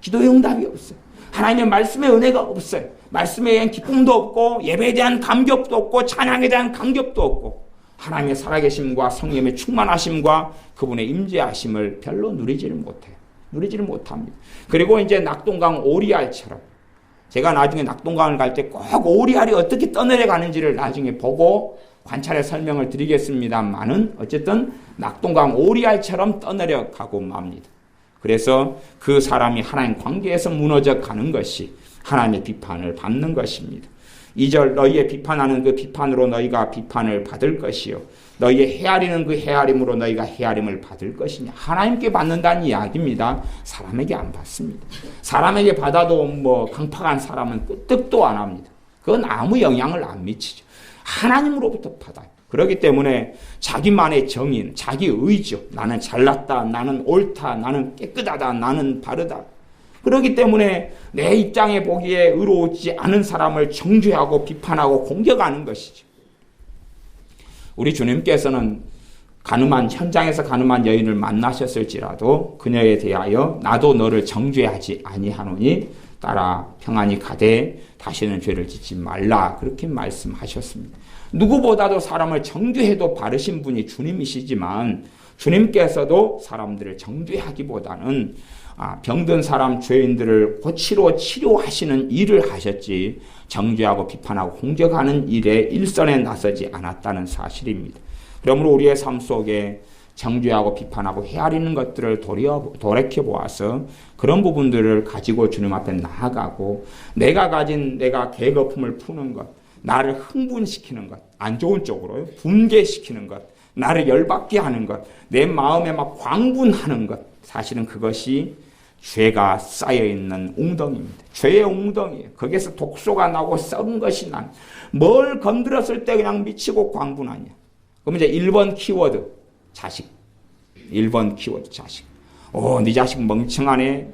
기도의 응답이 없어요. 하나님의 말씀의 은혜가 없어요. 말씀에 대한 기쁨도 없고 예배에 대한 감격도 없고 찬양에 대한 감격도 없고 하나님의 살아계심과 성령의 충만하심과 그분의 임재하심을 별로 누리지를 못해요. 누리지를 못합니다. 그리고 이제 낙동강 오리알처럼, 제가 나중에 낙동강을 갈 때 꼭 오리알이 어떻게 떠내려 가는지를 나중에 보고 관찰해 설명을 드리겠습니다만은, 어쨌든 낙동강 오리알처럼 떠내려 가고 맙니다. 그래서 그 사람이 하나님 관계에서 무너져 가는 것이 하나님의 비판을 받는 것입니다. 2절, 너희의 비판하는 그 비판으로 너희가 비판을 받을 것이요 너희의 헤아리는 그 헤아림으로 너희가 헤아림을 받을 것이냐. 하나님께 받는다는 이야기입니다. 사람에게 안 받습니다. 사람에게 받아도 강팍한 사람은 끄떡도 안 합니다. 그건 아무 영향을 안 미치죠. 하나님으로부터 받아요. 그렇기 때문에 자기만의 정의는 자기 의지요. 나는 잘났다, 나는 옳다, 나는 깨끗하다, 나는 바르다. 그렇기 때문에 내 입장에 보기에 의로우지 않은 사람을 정죄하고 비판하고 공격하는 것이죠. 우리 주님께서는 현장에서 가늠한 여인을 만나셨을지라도 그녀에 대하여 나도 너를 정죄하지 아니하노니 따라 평안히 가되 다시는 죄를 짓지 말라 그렇게 말씀하셨습니다. 누구보다도 사람을 정죄해도 바르신 분이 주님이시지만 주님께서도 사람들을 정죄하기보다는 병든 사람 죄인들을 고치러 치료하시는 일을 하셨지 정죄하고 비판하고 공격하는 일에 일선에 나서지 않았다는 사실입니다. 그러므로 우리의 삶 속에 정죄하고 비판하고 헤아리는 것들을 돌이켜보아서 그런 부분들을 가지고 주님 앞에 나아가고 내가 가진 내가 계급품을 푸는 것, 나를 흥분시키는 것, 안 좋은 쪽으로 분개시키는 것, 나를 열받게 하는 것, 내 마음에 막 광분하는 것, 사실은 그것이 죄가 쌓여있는 웅덩이입니다. 죄의 웅덩이에요. 거기에서 독소가 나고 썩은 것이 난 뭘 건드렸을 때 그냥 미치고 광분하냐. 그럼 이제 1번 키워드 자식. 1번 키워드 자식. 네 자식 멍청하네.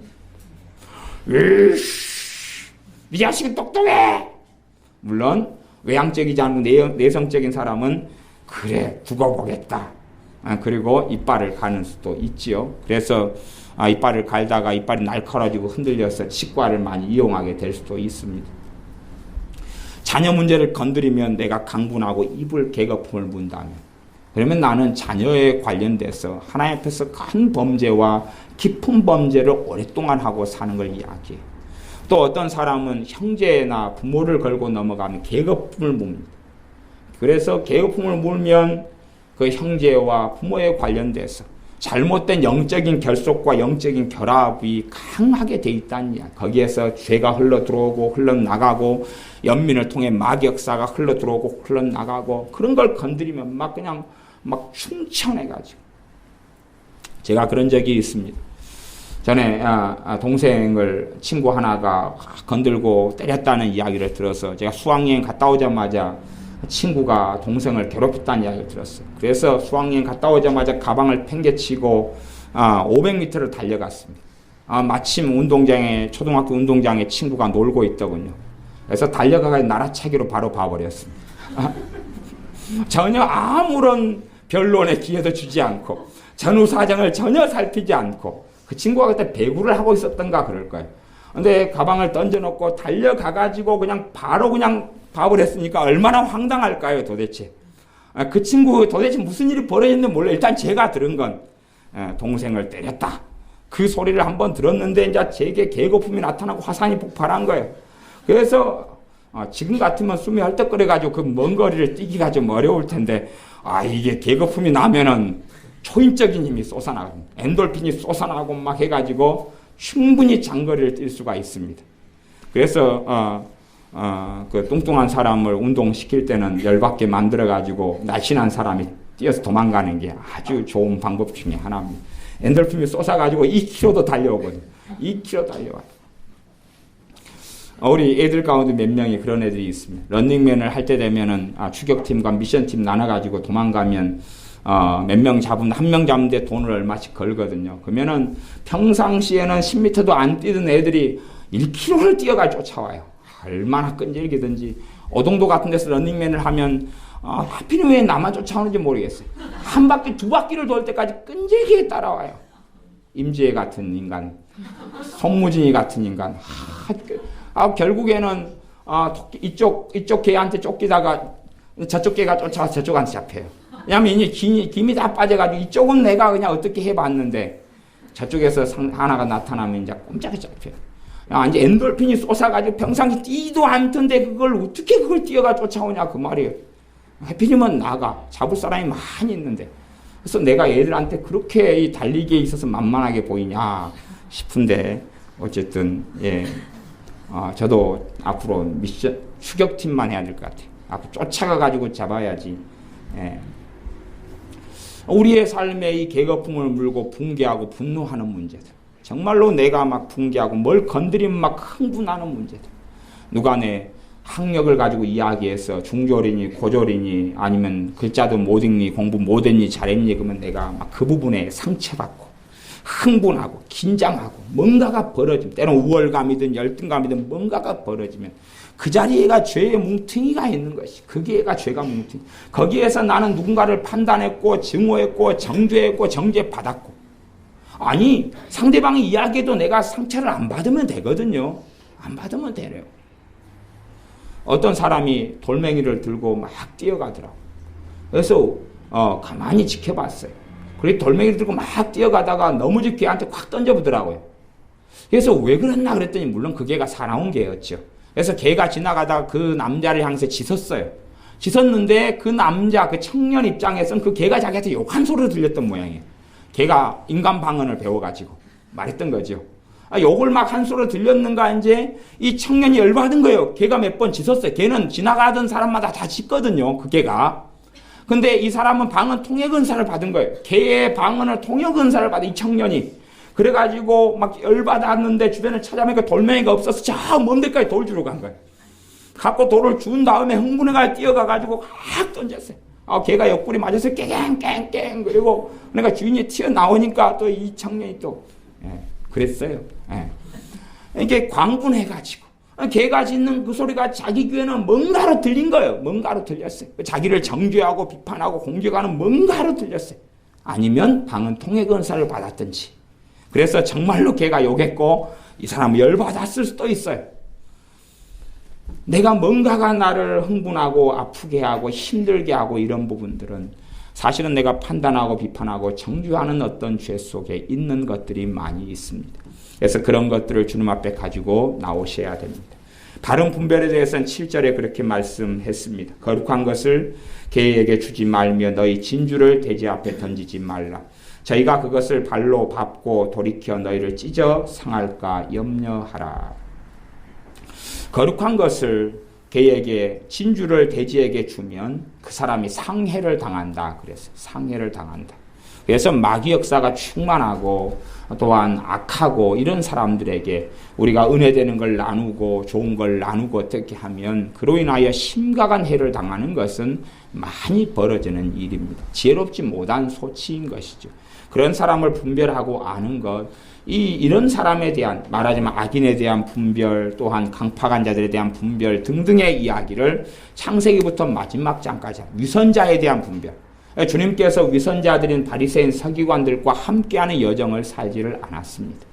네 자식은 똑똑해. 물론 외향적이지 않고 내성적인 사람은 그래 두고 보겠다. 그리고 이빨을 가는 수도 있지요. 그래서 이빨을 갈다가 이빨이 날카로워지고 흔들려서 치과를 많이 이용하게 될 수도 있습니다. 자녀 문제를 건드리면 내가 강분하고 입을 계급품을 문다면 그러면 나는 자녀에 관련돼서 하나님 앞에서 큰 범죄와 깊은 범죄를 오랫동안 하고 사는 걸 이야기해요. 또 어떤 사람은 형제나 부모를 걸고 넘어가면 계급품을 묻습니다. 그래서 계급품을 물면 그 형제와 부모에 관련돼서 잘못된 영적인 결속과 영적인 결합이 강하게 돼 있다는 이야기. 거기에서 죄가 흘러들어오고 흘러나가고 연민을 통해 마귀역사가 흘러들어오고 흘러나가고 그런 걸 건드리면 막 그냥 막 충천해가지고. 제가 그런 적이 있습니다. 전에 동생을 친구 하나가 건들고 때렸다는 이야기를 들어서 제가 수학여행 갔다 오자마자 친구가 동생을 괴롭혔다는 이야기를 들었어요. 그래서 수학여행 갔다 오자마자 가방을 팽개치고 500m를 달려갔습니다. 마침 초등학교 운동장에 친구가 놀고 있더군요. 그래서 달려가서 날아차기로 바로 봐버렸습니다. 전혀 아무런 변론의 기회도 주지 않고 전후 사정을 전혀 살피지 않고 그 친구가 그때 배구를 하고 있었던가 그럴 거예요. 근데 가방을 던져놓고 달려가가지고 그냥 바로 그냥 봐버렸으니까 얼마나 황당할까요 도대체. 그 친구 도대체 무슨 일이 벌어졌는지 몰라요. 일단 제가 들은 건 동생을 때렸다. 그 소리를 한번 들었는데 이제 제게 계급품이 나타나고 화산이 폭발한 거예요. 그래서 지금 같으면 숨이 헐떡거려가지고 그 먼 거리를 뛰기가 좀 어려울 텐데 이게 계급품이 나면은 초인적인 힘이 솟아나고 엔돌핀이 솟아나고 막 해가지고 충분히 장거리를 뛸 수가 있습니다. 그래서 그 뚱뚱한 사람을 운동시킬 때는 열받게 만들어가지고 날씬한 사람이 뛰어서 도망가는 게 아주 좋은 방법 중에 하나입니다. 엔돌핀이 솟아가지고 2km도 달려오거든요. 2km 달려와요. 우리 애들 가운데 몇 명이 그런 애들이 있습니다. 런닝맨을 할 때 되면은 추격팀과 미션팀 나눠가지고 도망가면 몇 명 잡으면 한 명 잡는데 돈을 얼마씩 걸거든요. 그러면은 평상시에는 10m도 안 뛰던 애들이 1km를 뛰어가지고 쫓아와요. 얼마나 끈질기든지. 오동도 같은 데서 런닝맨을 하면 하필이면 왜 나만 쫓아오는지 모르겠어요. 한 바퀴 두 바퀴를 돌 때까지 끈질기게 따라와요. 임지혜 같은 인간, 손무진이 같은 인간. 결국에는 이쪽 개한테 쫓기다가 저쪽 개가 쫓아와서 저쪽한테 잡혀요. 왜냐면 이제 김이 다 빠져가지고 이쪽은 내가 그냥 어떻게 해봤는데 저쪽에서 하나가 나타나면 이제 꼼짝이 잡혀요. 이제 엔돌핀이 솟아가지고 평상시 뛰지도 않던데 어떻게 그걸 뛰어가 쫓아오냐 그 말이에요. 하필이면 나가 잡을 사람이 많이 있는데. 그래서 내가 애들한테 그렇게 이 달리기에 있어서 만만하게 보이냐 싶은데 어쨌든 저도 앞으로 미션 추격팀만 해야 될 것 같아요. 앞으로 쫓아가가지고 잡아야지. 우리의 삶에 이 계급품을 물고 붕괴하고 분노하는 문제들. 정말로 내가 막 붕괴하고 뭘 건드리면 막 흥분하는 문제들. 누가 내 학력을 가지고 이야기해서 중졸이니 고졸이니 아니면 글자도 못 읽니 공부 못했니 잘했니 그러면 내가 막 그 부분에 상처받고 흥분하고 긴장하고 뭔가가 벌어지면 때로는 우월감이든 열등감이든 뭔가가 벌어지면 그 자리에가 죄의 뭉텅이가 있는 것이 거기에가 죄가 뭉텅이. 거기에서 나는 누군가를 판단했고 증오했고 정죄했고 정죄받았고 아니 상대방이 이야기해도 내가 상처를 안 받으면 되거든요. 안 받으면 되래요. 어떤 사람이 돌멩이를 들고 막 뛰어가더라고. 그래서 가만히 지켜봤어요. 그리고 돌멩이를 들고 막 뛰어가다가 넘어져 걔한테 콱 던져보더라고요. 그래서 왜 그랬나 그랬더니 물론 그 개가 사나운 개였죠. 그래서 개가 지나가다가 그 남자를 향해서 짖었어요. 짖었는데 그 남자, 그 청년 입장에서는 그 개가 자기한테 욕한 소리를 들렸던 모양이에요. 개가 인간 방언을 배워가지고 말했던 거죠. 욕을 막 한 소리 들렸는가 이제 이 청년이 열받은 거예요. 걔가 몇 번 짖었어요. 걔는 지나가던 사람마다 다 짖거든요. 그 개가. 근데 이 사람은 방언 통역 은사를 받은 거예요. 개의 방언을 통역 은사를 받은 이 청년이. 그래가지고 막 열받았는데 주변을 찾아보니까 돌멩이가 없어서 저 먼 데까지 돌 주러 간 거예요. 갖고 돌을 준 다음에 흥분해가 뛰어가가지고 확 던졌어요. 걔가 옆구리 맞아서 깽깽깽 그리고 내가 주인이 튀어나오니까 또 이 청년이 또 그랬어요. 이게 광분해가지고 개가 짖는 그 소리가 자기 귀에는 뭔가로 들린 거예요. 뭔가로 들렸어요. 자기를 정죄하고 비판하고 공격하는 뭔가로 들렸어요. 아니면 방언 통역 은사를 받았든지. 그래서 정말로 개가 욕했고 이 사람은 열받았을 수도 있어요. 내가 뭔가가 나를 흥분하고 아프게 하고 힘들게 하고 이런 부분들은 사실은 내가 판단하고 비판하고 정죄하는 어떤 죄 속에 있는 것들이 많이 있습니다. 그래서 그런 것들을 주님 앞에 가지고 나오셔야 됩니다. 바른 분별에 대해서는 7절에 그렇게 말씀했습니다. 거룩한 것을 개에게 주지 말며 너희 진주를 돼지 앞에 던지지 말라. 저희가 그것을 발로 밟고 돌이켜 너희를 찢어 상할까 염려하라. 거룩한 것을 개에게 진주를 돼지에게 주면 그 사람이 상해를 당한다. 그래서 상해를 당한다. 그래서 마귀 역사가 충만하고 또한 악하고 이런 사람들에게 우리가 은혜되는 걸 나누고 좋은 걸 나누고 어떻게 하면 그로 인하여 심각한 해를 당하는 것은 많이 벌어지는 일입니다. 지혜롭지 못한 소치인 것이죠. 그런 사람을 분별하고 아는 것, 이런 사람에 대한 말하자면 악인에 대한 분별 또한 강팍한 자들에 대한 분별 등등의 이야기를 창세기부터 마지막 장까지 위선자에 대한 분별. 주님께서 위선자들인 바리새인 서기관들과 함께하는 여정을 살지를 않았습니다.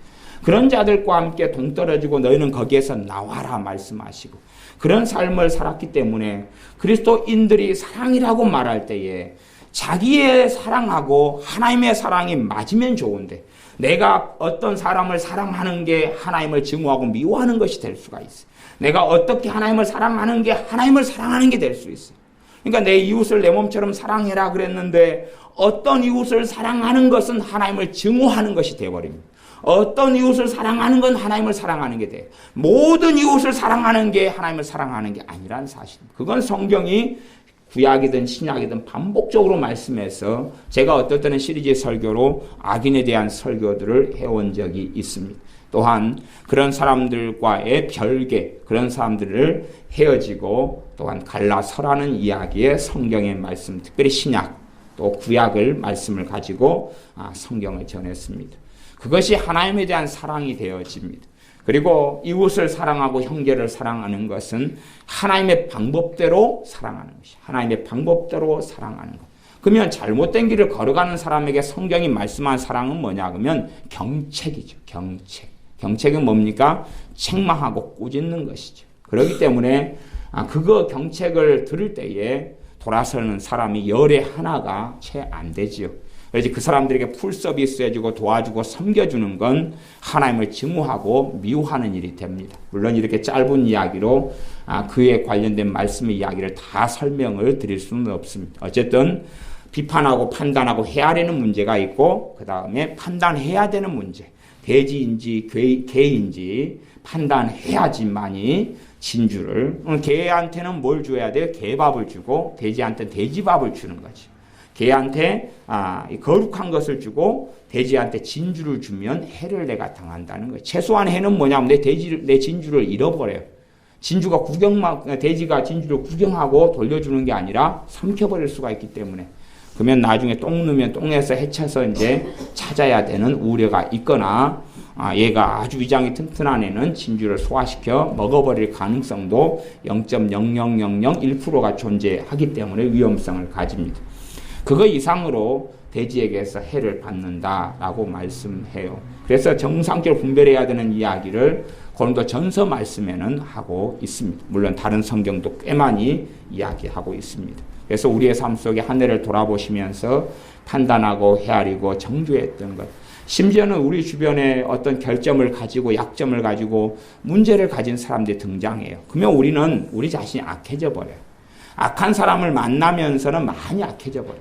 그런 자들과 함께 동떨어지고 너희는 거기에서 나와라 말씀하시고 그런 삶을 살았기 때문에 그리스도인들이 사랑이라고 말할 때에 자기의 사랑하고 하나님의 사랑이 맞으면 좋은데 내가 어떤 사람을 사랑하는 게 하나님을 증오하고 미워하는 것이 될 수가 있어요. 내가 어떻게 하나님을 사랑하는 게 하나님을 사랑하는 게 될 수 있어요. 그러니까 내 이웃을 내 몸처럼 사랑해라 그랬는데 어떤 이웃을 사랑하는 것은 하나님을 증오하는 것이 되어버립니다. 어떤 이웃을 사랑하는 건 하나님을 사랑하는 게 돼요. 모든 이웃을 사랑하는 게 하나님을 사랑하는 게 아니란 사실입니다. 그건 성경이 구약이든 신약이든 반복적으로 말씀해서 제가 어떨 때는 시리즈 설교로 악인에 대한 설교들을 해온 적이 있습니다. 또한 그런 사람들과의 별개, 그런 사람들을 헤어지고 또한 갈라서라는 이야기의 성경의 말씀, 특별히 신약 또 구약을 말씀을 가지고 성경을 전했습니다. 그것이 하나님에 대한 사랑이 되어집니다. 그리고 이웃을 사랑하고 형제를 사랑하는 것은 하나님의 방법대로 사랑하는 것이 하나님의 방법대로 사랑하는 것. 그러면 잘못된 길을 걸어가는 사람에게 성경이 말씀한 사랑은 뭐냐 그러면 경책이죠. 경책은 뭡니까? 책망하고 꾸짖는 것이죠. 그렇기 때문에 그거 경책을 들을 때에 돌아서는 사람이 열에 하나가 채 안 되지요. 그래서 그 사람들에게 풀 서비스 해주고 도와주고 섬겨주는 건 하나님을 증오하고 미워하는 일이 됩니다. 물론 이렇게 짧은 이야기로 그에 관련된 말씀의 이야기를 다 설명을 드릴 수는 없습니다. 어쨌든 비판하고 판단하고 헤아리는 문제가 있고 그 다음에 판단해야 되는 문제. 돼지인지 개인지 판단해야지만이 진주를 개한테는 뭘 줘야 돼요? 개밥을 주고 돼지한테는 돼지밥을 주는 거지. 개한테 거룩한 것을 주고 돼지한테 진주를 주면 해를 내가 당한다는 거예요. 최소한 해는 뭐냐면 내 진주를 잃어버려요. 돼지가 진주를 구경하고 돌려주는 게 아니라 삼켜버릴 수가 있기 때문에 그러면 나중에 똥 누면 똥에서 헤쳐서 이제 찾아야 되는 우려가 있거나 얘가 아주 위장이 튼튼한 애는 진주를 소화시켜 먹어버릴 가능성도 0.00001%가 존재하기 때문에 위험성을 가집니다. 그거 이상으로 돼지에게서 해를 받는다라고 말씀해요. 그래서 정상적으로 분별해야 되는 이야기를 고린도전서 말씀에는 하고 있습니다. 물론 다른 성경도 꽤 많이 이야기하고 있습니다. 그래서 우리의 삶 속에 한 해를 돌아보시면서 판단하고 헤아리고 정죄했던 것, 심지어는 우리 주변에 어떤 결점을 가지고 약점을 가지고 문제를 가진 사람들이 등장해요. 그러면 우리는 우리 자신이 악해져 버려요. 악한 사람을 만나면서는 많이 악해져 버려요.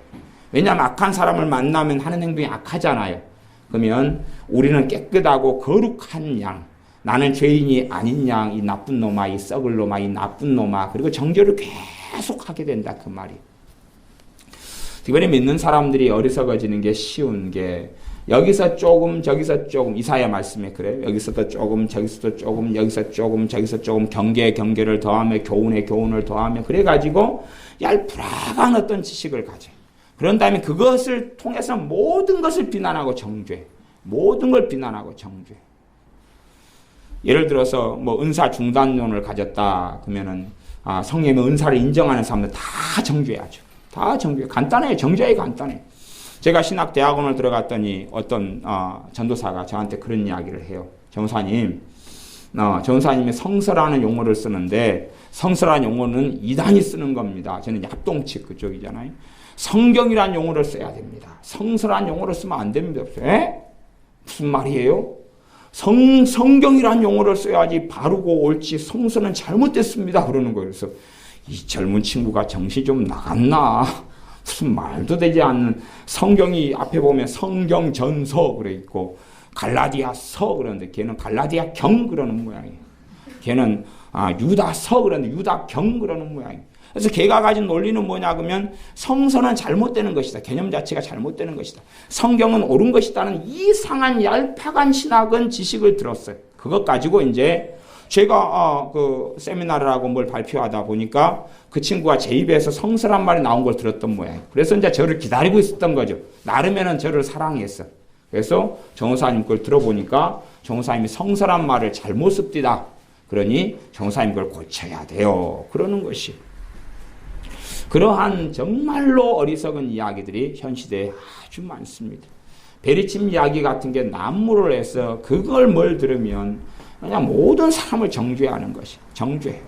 왜냐하면 악한 사람을 만나면 하는 행동이 악하잖아요. 그러면 우리는 깨끗하고 거룩한 양, 나는 죄인이 아닌 양, 이 나쁜 놈아, 이 썩을 놈아, 이 나쁜 놈아, 그리고 정죄를 계속 하게 된다 그 말이. 이번에 믿는 사람들이 어리석어지는 게 쉬운 게 여기서 조금 저기서 조금, 이사야 말씀에 그래요. 여기서도 조금 저기서도 조금 여기서 조금 저기서 조금 경계에 경계를 더하며 교훈에 교훈을 더하며 그래가지고 얄푸락한 어떤 지식을 가져요. 그런 다음에 그것을 통해서 모든 것을 비난하고 정죄, 모든 걸 비난하고 정죄. 예를 들어서 뭐 은사 중단론을 가졌다 그러면은 성령의 은사를 인정하는 사람들 다 정죄하죠. 다 정죄. 간단해요. 정죄가 간단해. 제가 신학대학원을 들어갔더니 어떤 전도사가 저한테 그런 이야기를 해요. 전도사님이 성서라는 용어를 쓰는데 성서라는 용어는 이단이 쓰는 겁니다. 저는 합동측 그쪽이잖아요. 성경이라는 용어를 써야 됩니다. 성서라는 용어를 쓰면 안 됩니다. 에? 무슨 말이에요? 성경이라는 용어를 써야지 바르고 옳지 성서는 잘못됐습니다. 그러는 거예요. 그래서 이 젊은 친구가 정신이 좀 나갔나? 무슨 말도 되지 않는 성경이 앞에 보면 성경전서 그래 있고 갈라디아서 그러는데 걔는 갈라디아경 그러는 모양이에요. 걔는 유다서 그러는데 유다경 그러는 모양이에요. 그래서 걔가 가진 논리는 뭐냐 그러면 성서는 잘못되는 것이다. 개념 자체가 잘못되는 것이다. 성경은 옳은 것이다는 이상한 얄팍한 신학은 지식을 들었어요. 그것 가지고 이제 제가 그 세미나를 하고 뭘 발표하다 보니까 그 친구가 제 입에서 성서란 말이 나온 걸 들었던 모양이에요. 그래서 이제 저를 기다리고 있었던 거죠. 나름에는 저를 사랑했어. 그래서 정호사님 걸 들어보니까 정호사님이 성서란 말을 잘못 씁디다. 그러니 정호사님 걸 고쳐야 돼요. 그러는 것이. 그러한 정말로 어리석은 이야기들이 현 시대에 아주 많습니다. 베리침 이야기 같은 게 난무를 해서 그걸 뭘 들으면 그냥 모든 사람을 정죄하는 것이 정죄해요.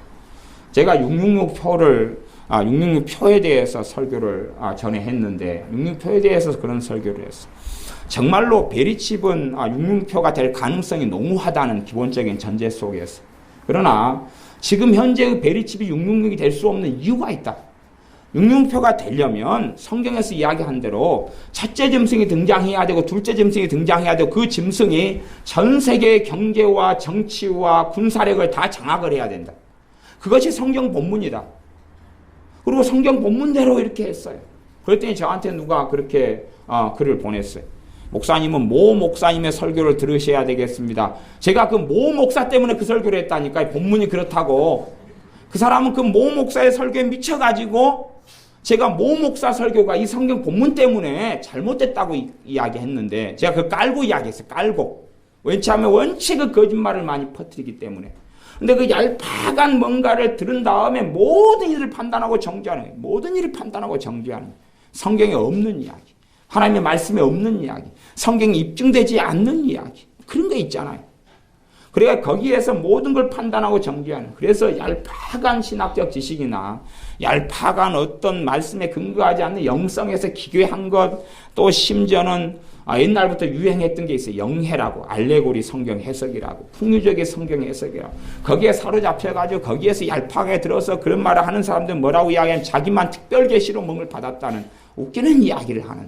제가 666표에 대해서 설교를 전에 했는데 666표에 대해서 그런 설교를 했어요. 정말로 베리칩은 666표가 될 가능성이 농후하다는 기본적인 전제 속에서. 그러나 지금 현재 베리칩이 666이 될 수 없는 이유가 있다. 666표가 되려면 성경에서 이야기한 대로 첫째 짐승이 등장해야 되고 둘째 짐승이 등장해야 되고 그 짐승이 전 세계의 경제와 정치와 군사력을 다 장악을 해야 된다. 그것이 성경 본문이다. 그리고 성경 본문대로 이렇게 했어요. 그랬더니 저한테 누가 그렇게 글을 보냈어요. 목사님은 모 목사님의 설교를 들으셔야 되겠습니다. 제가 그 모 목사 때문에 그 설교를 했다니까. 본문이 그렇다고. 그 사람은 그 모 목사의 설교에 미쳐가지고 제가 모 목사 설교가 이 성경 본문 때문에 잘못됐다고 이야기했는데 제가 그 깔고 이야기했어요. 깔고. 왜냐하면 원체 그 거짓말을 많이 퍼뜨리기 때문에. 근데 그 얄팍한 뭔가를 들은 다음에 모든 일을 판단하고 정죄하는 거예요. 모든 일을 판단하고 정죄하는 거예요. 성경에 없는 이야기. 하나님의 말씀에 없는 이야기. 성경에 입증되지 않는 이야기. 그런 거 있잖아요. 그래야 거기에서 모든 걸 판단하고 정죄하는. 그래서 얄팍한 신학적 지식이나 얄팍한 어떤 말씀에 근거하지 않는 영성에서 기괴한 것, 또 심지어는 옛날부터 유행했던 게 있어요. 영해라고, 알레고리 성경 해석이라고, 풍류적인 성경 해석이라고. 거기에 사로잡혀가지고 거기에서 얄팍하게 들어서 그런 말을 하는 사람들은 뭐라고 이야기하면 자기만 특별 계시로 뭔가를 받았다는 웃기는 이야기를 하는.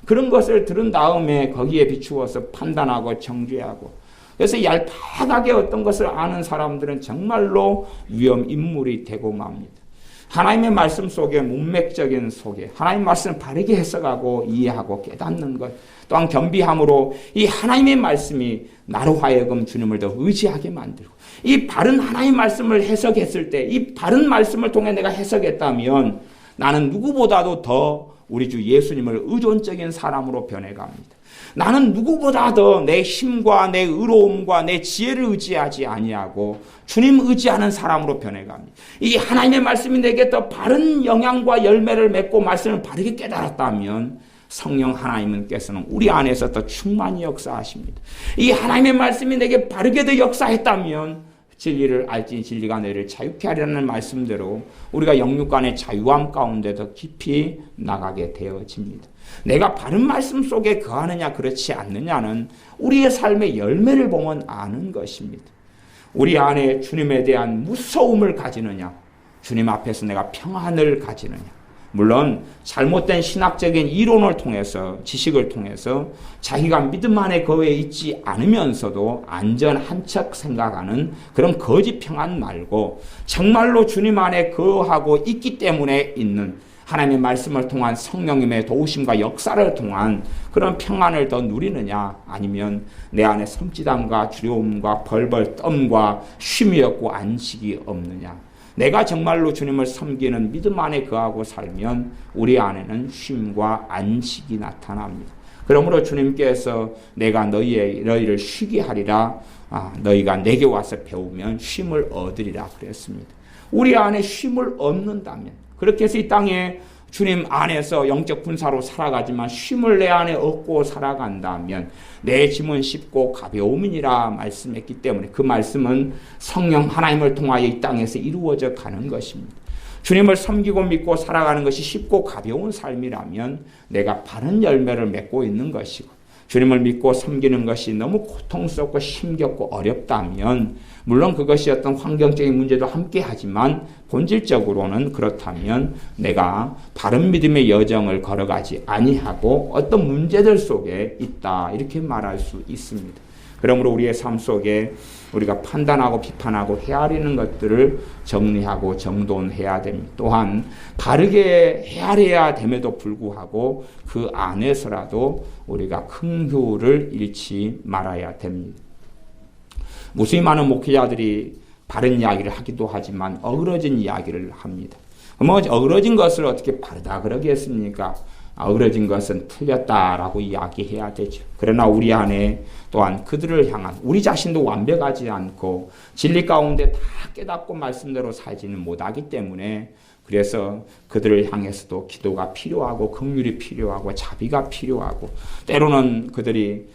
그런 것을 들은 다음에 거기에 비추어서 판단하고 정죄하고. 그래서 얄팍하게 어떤 것을 아는 사람들은 정말로 위험 인물이 되고 맙니다. 하나님의 말씀 속에 문맥적인 속에 하나님의 말씀을 바르게 해석하고 이해하고 깨닫는 것, 또한 겸비함으로 이 하나님의 말씀이 나로 하여금 주님을 더 의지하게 만들고, 이 바른 하나님의 말씀을 해석했을 때 이 바른 말씀을 통해 내가 해석했다면 나는 누구보다도 더 우리 주 예수님을 의존적인 사람으로 변해갑니다. 나는 누구보다 더 내 힘과 내 의로움과 내 지혜를 의지하지 아니하고 주님 의지하는 사람으로 변해갑니다. 이 하나님의 말씀이 내게 더 바른 영향과 열매를 맺고 말씀을 바르게 깨달았다면 성령 하나님께서는 우리 안에서 더 충만히 역사하십니다. 이 하나님의 말씀이 내게 바르게 더 역사했다면 진리를 알지 진리가 너희를 자유케 하리라는 말씀대로 우리가 영육 간의 자유함 가운데 더 깊이 나가게 되어집니다. 내가 바른 말씀 속에 거하느냐 그렇지 않느냐는 우리의 삶의 열매를 보면 아는 것입니다. 우리 안에 주님에 대한 무서움을 가지느냐, 주님 앞에서 내가 평안을 가지느냐. 물론 잘못된 신학적인 이론을 통해서, 지식을 통해서 자기가 믿음 안에 거해 있지 않으면서도 안전한 척 생각하는 그런 거짓 평안 말고 정말로 주님 안에 거하고 있기 때문에 있는 하나님의 말씀을 통한 성령님의 도우심과 역사를 통한 그런 평안을 더 누리느냐, 아니면 내 안에 섬찟함과 두려움과 벌벌 뜸과 쉼이 없고 안식이 없느냐. 내가 정말로 주님을 섬기는 믿음 안에 거하고 살면 우리 안에는 쉼과 안식이 나타납니다. 그러므로 주님께서 내가 너희를 쉬게 하리라, 너희가 내게 와서 배우면 쉼을 얻으리라 그랬습니다. 우리 안에 쉼을 얻는다면, 그렇게 해서 이 땅에 주님 안에서 영적 분사로 살아가지만 쉼을 내 안에 얻고 살아간다면 내 짐은 쉽고 가벼움이니라 말씀했기 때문에 그 말씀은 성령 하나님을 통하여 이 땅에서 이루어져 가는 것입니다. 주님을 섬기고 믿고 살아가는 것이 쉽고 가벼운 삶이라면 내가 바른 열매를 맺고 있는 것이고, 주님을 믿고 섬기는 것이 너무 고통스럽고 힘겹고 어렵다면, 물론 그것이 어떤 환경적인 문제도 함께 하지만 본질적으로는 그렇다면 내가 바른 믿음의 여정을 걸어가지 아니하고 어떤 문제들 속에 있다, 이렇게 말할 수 있습니다. 그러므로 우리의 삶 속에 우리가 판단하고 비판하고 헤아리는 것들을 정리하고 정돈해야 됩니다. 또한 바르게 헤아려야 됨에도 불구하고 그 안에서라도 우리가 긍휼을 잃지 말아야 됩니다. 무수히 많은 목회자들이 바른 이야기를 하기도 하지만 어그러진 이야기를 합니다. 어그러진 것을 어떻게 바르다 그러겠습니까? 어그러진 것은 틀렸다라고 이야기해야 되죠. 그러나 우리 안에 또한 그들을 향한 우리 자신도 완벽하지 않고 진리 가운데 다 깨닫고 말씀대로 살지는 못하기 때문에, 그래서 그들을 향해서도 기도가 필요하고 긍휼이 필요하고 자비가 필요하고, 때로는 그들이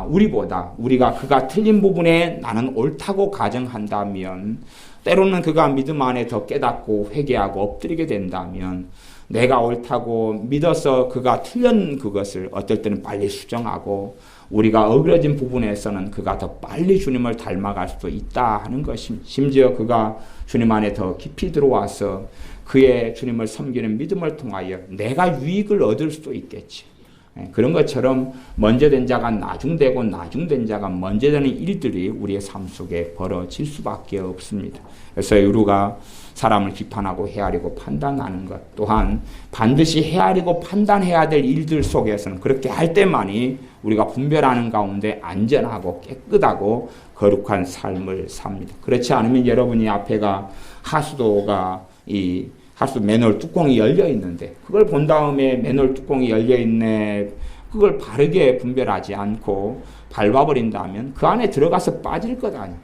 우리가 그가 틀린 부분에 나는 옳다고 가정한다면, 때로는 그가 믿음 안에 더 깨닫고 회개하고 엎드리게 된다면 내가 옳다고 믿어서 그가 틀린 그것을 어떨 때는 빨리 수정하고, 우리가 어그러진 부분에서는 그가 더 빨리 주님을 닮아갈 수도 있다 하는 것입니다. 심지어 그가 주님 안에 더 깊이 들어와서 그의 주님을 섬기는 믿음을 통하여 내가 유익을 얻을 수도 있겠지. 그런 것처럼 먼저 된 자가 나중되고 나중된 자가 먼저 되는 일들이 우리의 삶 속에 벌어질 수밖에 없습니다. 그래서 우리가 사람을 비판하고 헤아리고 판단하는 것, 또한 반드시 헤아리고 판단해야 될 일들 속에서는 그렇게 할 때만이 우리가 분별하는 가운데 안전하고 깨끗하고 거룩한 삶을 삽니다. 그렇지 않으면 여러분이 앞에가 하수도 맨홀 뚜껑이 열려 있는데 그걸 본 다음에 맨홀 뚜껑이 열려 있네, 그걸 바르게 분별하지 않고 밟아버린다면 그 안에 들어가서 빠질 것 아니에요.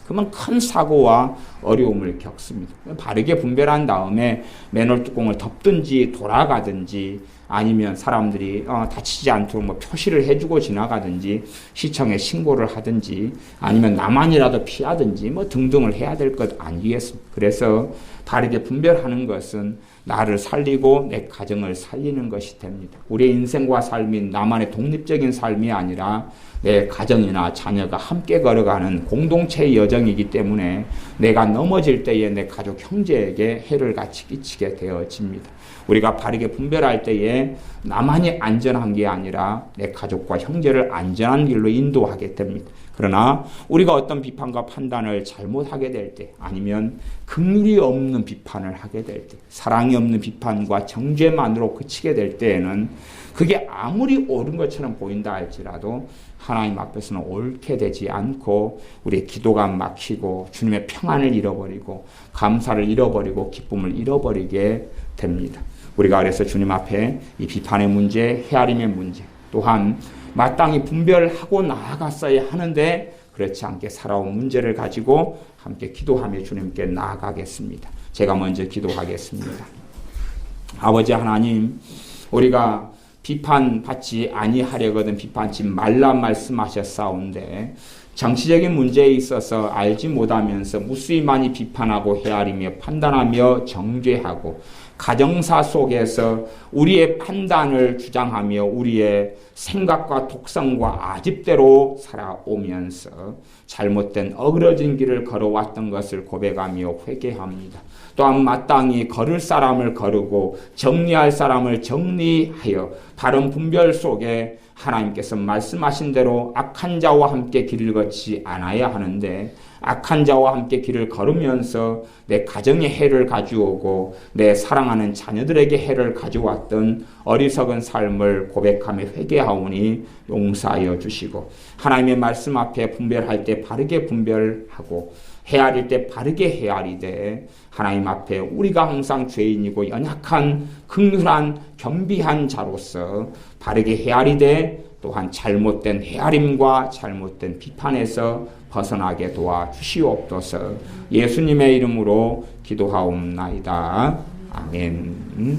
그러면 큰 사고와 어려움을 겪습니다. 바르게 분별한 다음에 맨홀 뚜껑을 덮든지 돌아가든지, 아니면 사람들이 다치지 않도록 표시를 해주고 지나가든지, 시청에 신고를 하든지, 아니면 나만이라도 피하든지 등등을 해야 될 것 아니겠습니까? 그래서 바르게 분별하는 것은 나를 살리고 내 가정을 살리는 것이 됩니다. 우리의 인생과 삶이 나만의 독립적인 삶이 아니라 내 가정이나 자녀가 함께 걸어가는 공동체의 여정이기 때문에 내가 넘어질 때에 내 가족 형제에게 해를 같이 끼치게 되어집니다. 우리가 바르게 분별할 때에 나만이 안전한 게 아니라 내 가족과 형제를 안전한 길로 인도하게 됩니다. 그러나 우리가 어떤 비판과 판단을 잘못하게 될 때, 아니면 긍휼이 없는 비판을 하게 될 때, 사랑이 없는 비판과 정죄만으로 그치게 될 때에는 그게 아무리 옳은 것처럼 보인다 할지라도 하나님 앞에서는 옳게 되지 않고 우리의 기도가 막히고 주님의 평안을 잃어버리고 감사를 잃어버리고 기쁨을 잃어버리게 됩니다. 우리가 그래서 주님 앞에 이 비판의 문제, 헤아림의 문제, 또한 마땅히 분별하고 나아갔어야 하는데 그렇지 않게 살아온 문제를 가지고 함께 기도하며 주님께 나아가겠습니다. 제가 먼저 기도하겠습니다. 아버지 하나님, 우리가 비판받지 아니하려거든 비판치 말라 말씀하셨사온데 정치적인 문제에 있어서 알지 못하면서 무수히 많이 비판하고 헤아리며 판단하며 정죄하고 가정사 속에서 우리의 판단을 주장하며 우리의 생각과 독성과 아집대로 살아오면서 잘못된 어그러진 길을 걸어왔던 것을 고백하며 회개합니다. 또한 마땅히 걸을 사람을 거르고 정리할 사람을 정리하여 바른 분별 속에 하나님께서 말씀하신 대로 악한 자와 함께 길을 걷지 않아야 하는데 악한 자와 함께 길을 걸으면서 내 가정에 해를 가져오고 내 사랑하는 자녀들에게 해를 가져왔던 어리석은 삶을 고백하며 회개하오니 용서하여 주시고 하나님의 말씀 앞에 분별할 때 바르게 분별하고 헤아릴 때 바르게 헤아리되 하나님 앞에 우리가 항상 죄인이고 연약한 긍휼한 겸비한 자로서 바르게 헤아리되 또한 잘못된 헤아림과 잘못된 비판에서 벗어나게 도와주시옵소서. 예수님의 이름으로 기도하옵나이다. 아멘.